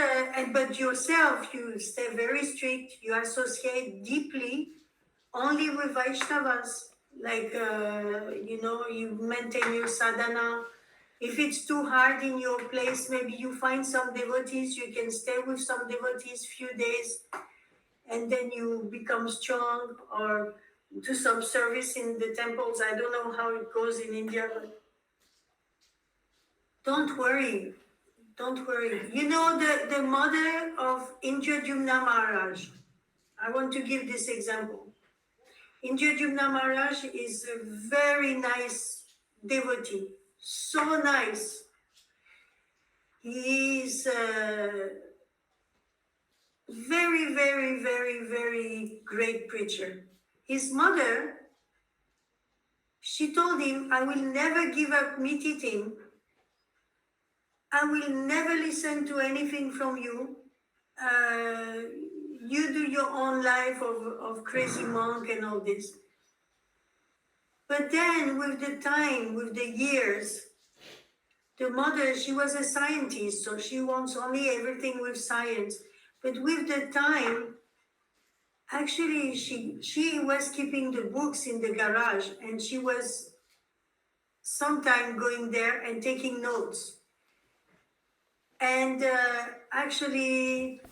but yourself, you stay very strict, you associate deeply only with Vaishnavas, like, you know, you maintain your sadhana. If it's too hard in your place, maybe you find some devotees, you can stay with some devotees few days, and then you become strong, or do some service in the temples. I don't know how it goes in India, but don't worry. Don't worry. You know the mother of Indradyumna Maharaj. I want to give this example. Indradyumna Maharaj is a very nice devotee. So nice. He is a very, very, very, very great preacher. His mother, she told him, I will never give up meat eating. I will never listen to anything from you. You do your own life of crazy monk and all this. But then with the time, with the years, the mother, she was a scientist, so she wants only everything with science. But with the time, actually, she was keeping the books in the garage, and she was sometime going there and taking notes. And actually,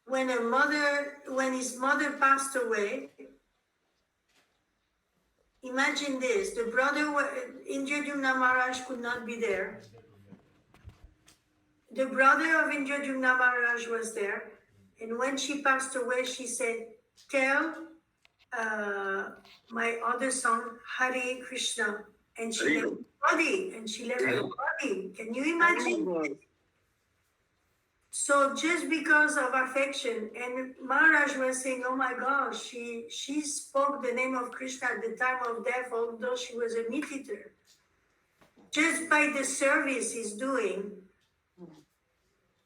when his mother passed away, imagine this, the brother, Indradyumna Maharaj could not be there. The brother of Indradyumna Maharaj was there. And when she passed away, she said, tell my other son, Hare Krishna. And she left the body. And she left the body. Can you imagine? So just because of affection, and Maharaj was saying, oh my gosh, she spoke the name of Krishna at the time of death, although she was a meat eater. Just by the service he's doing.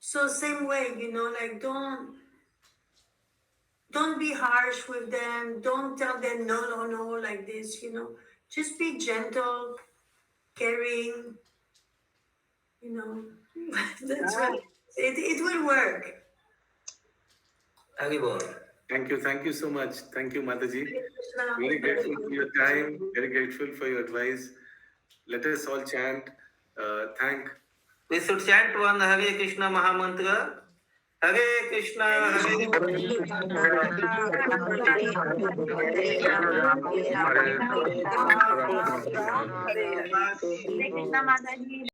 So same way, like don't be harsh with them. Don't tell them no, like this, Just be gentle, caring, That's what it will work. Haribol. Thank you so much. Thank you, Mataji. Krishna. Very grateful for your time. Very grateful for your advice. Let us all chant. Thank. We should chant one Hare Krishna Mahamantra. Hare Krishna, Hare Hare Krishna, Mataji.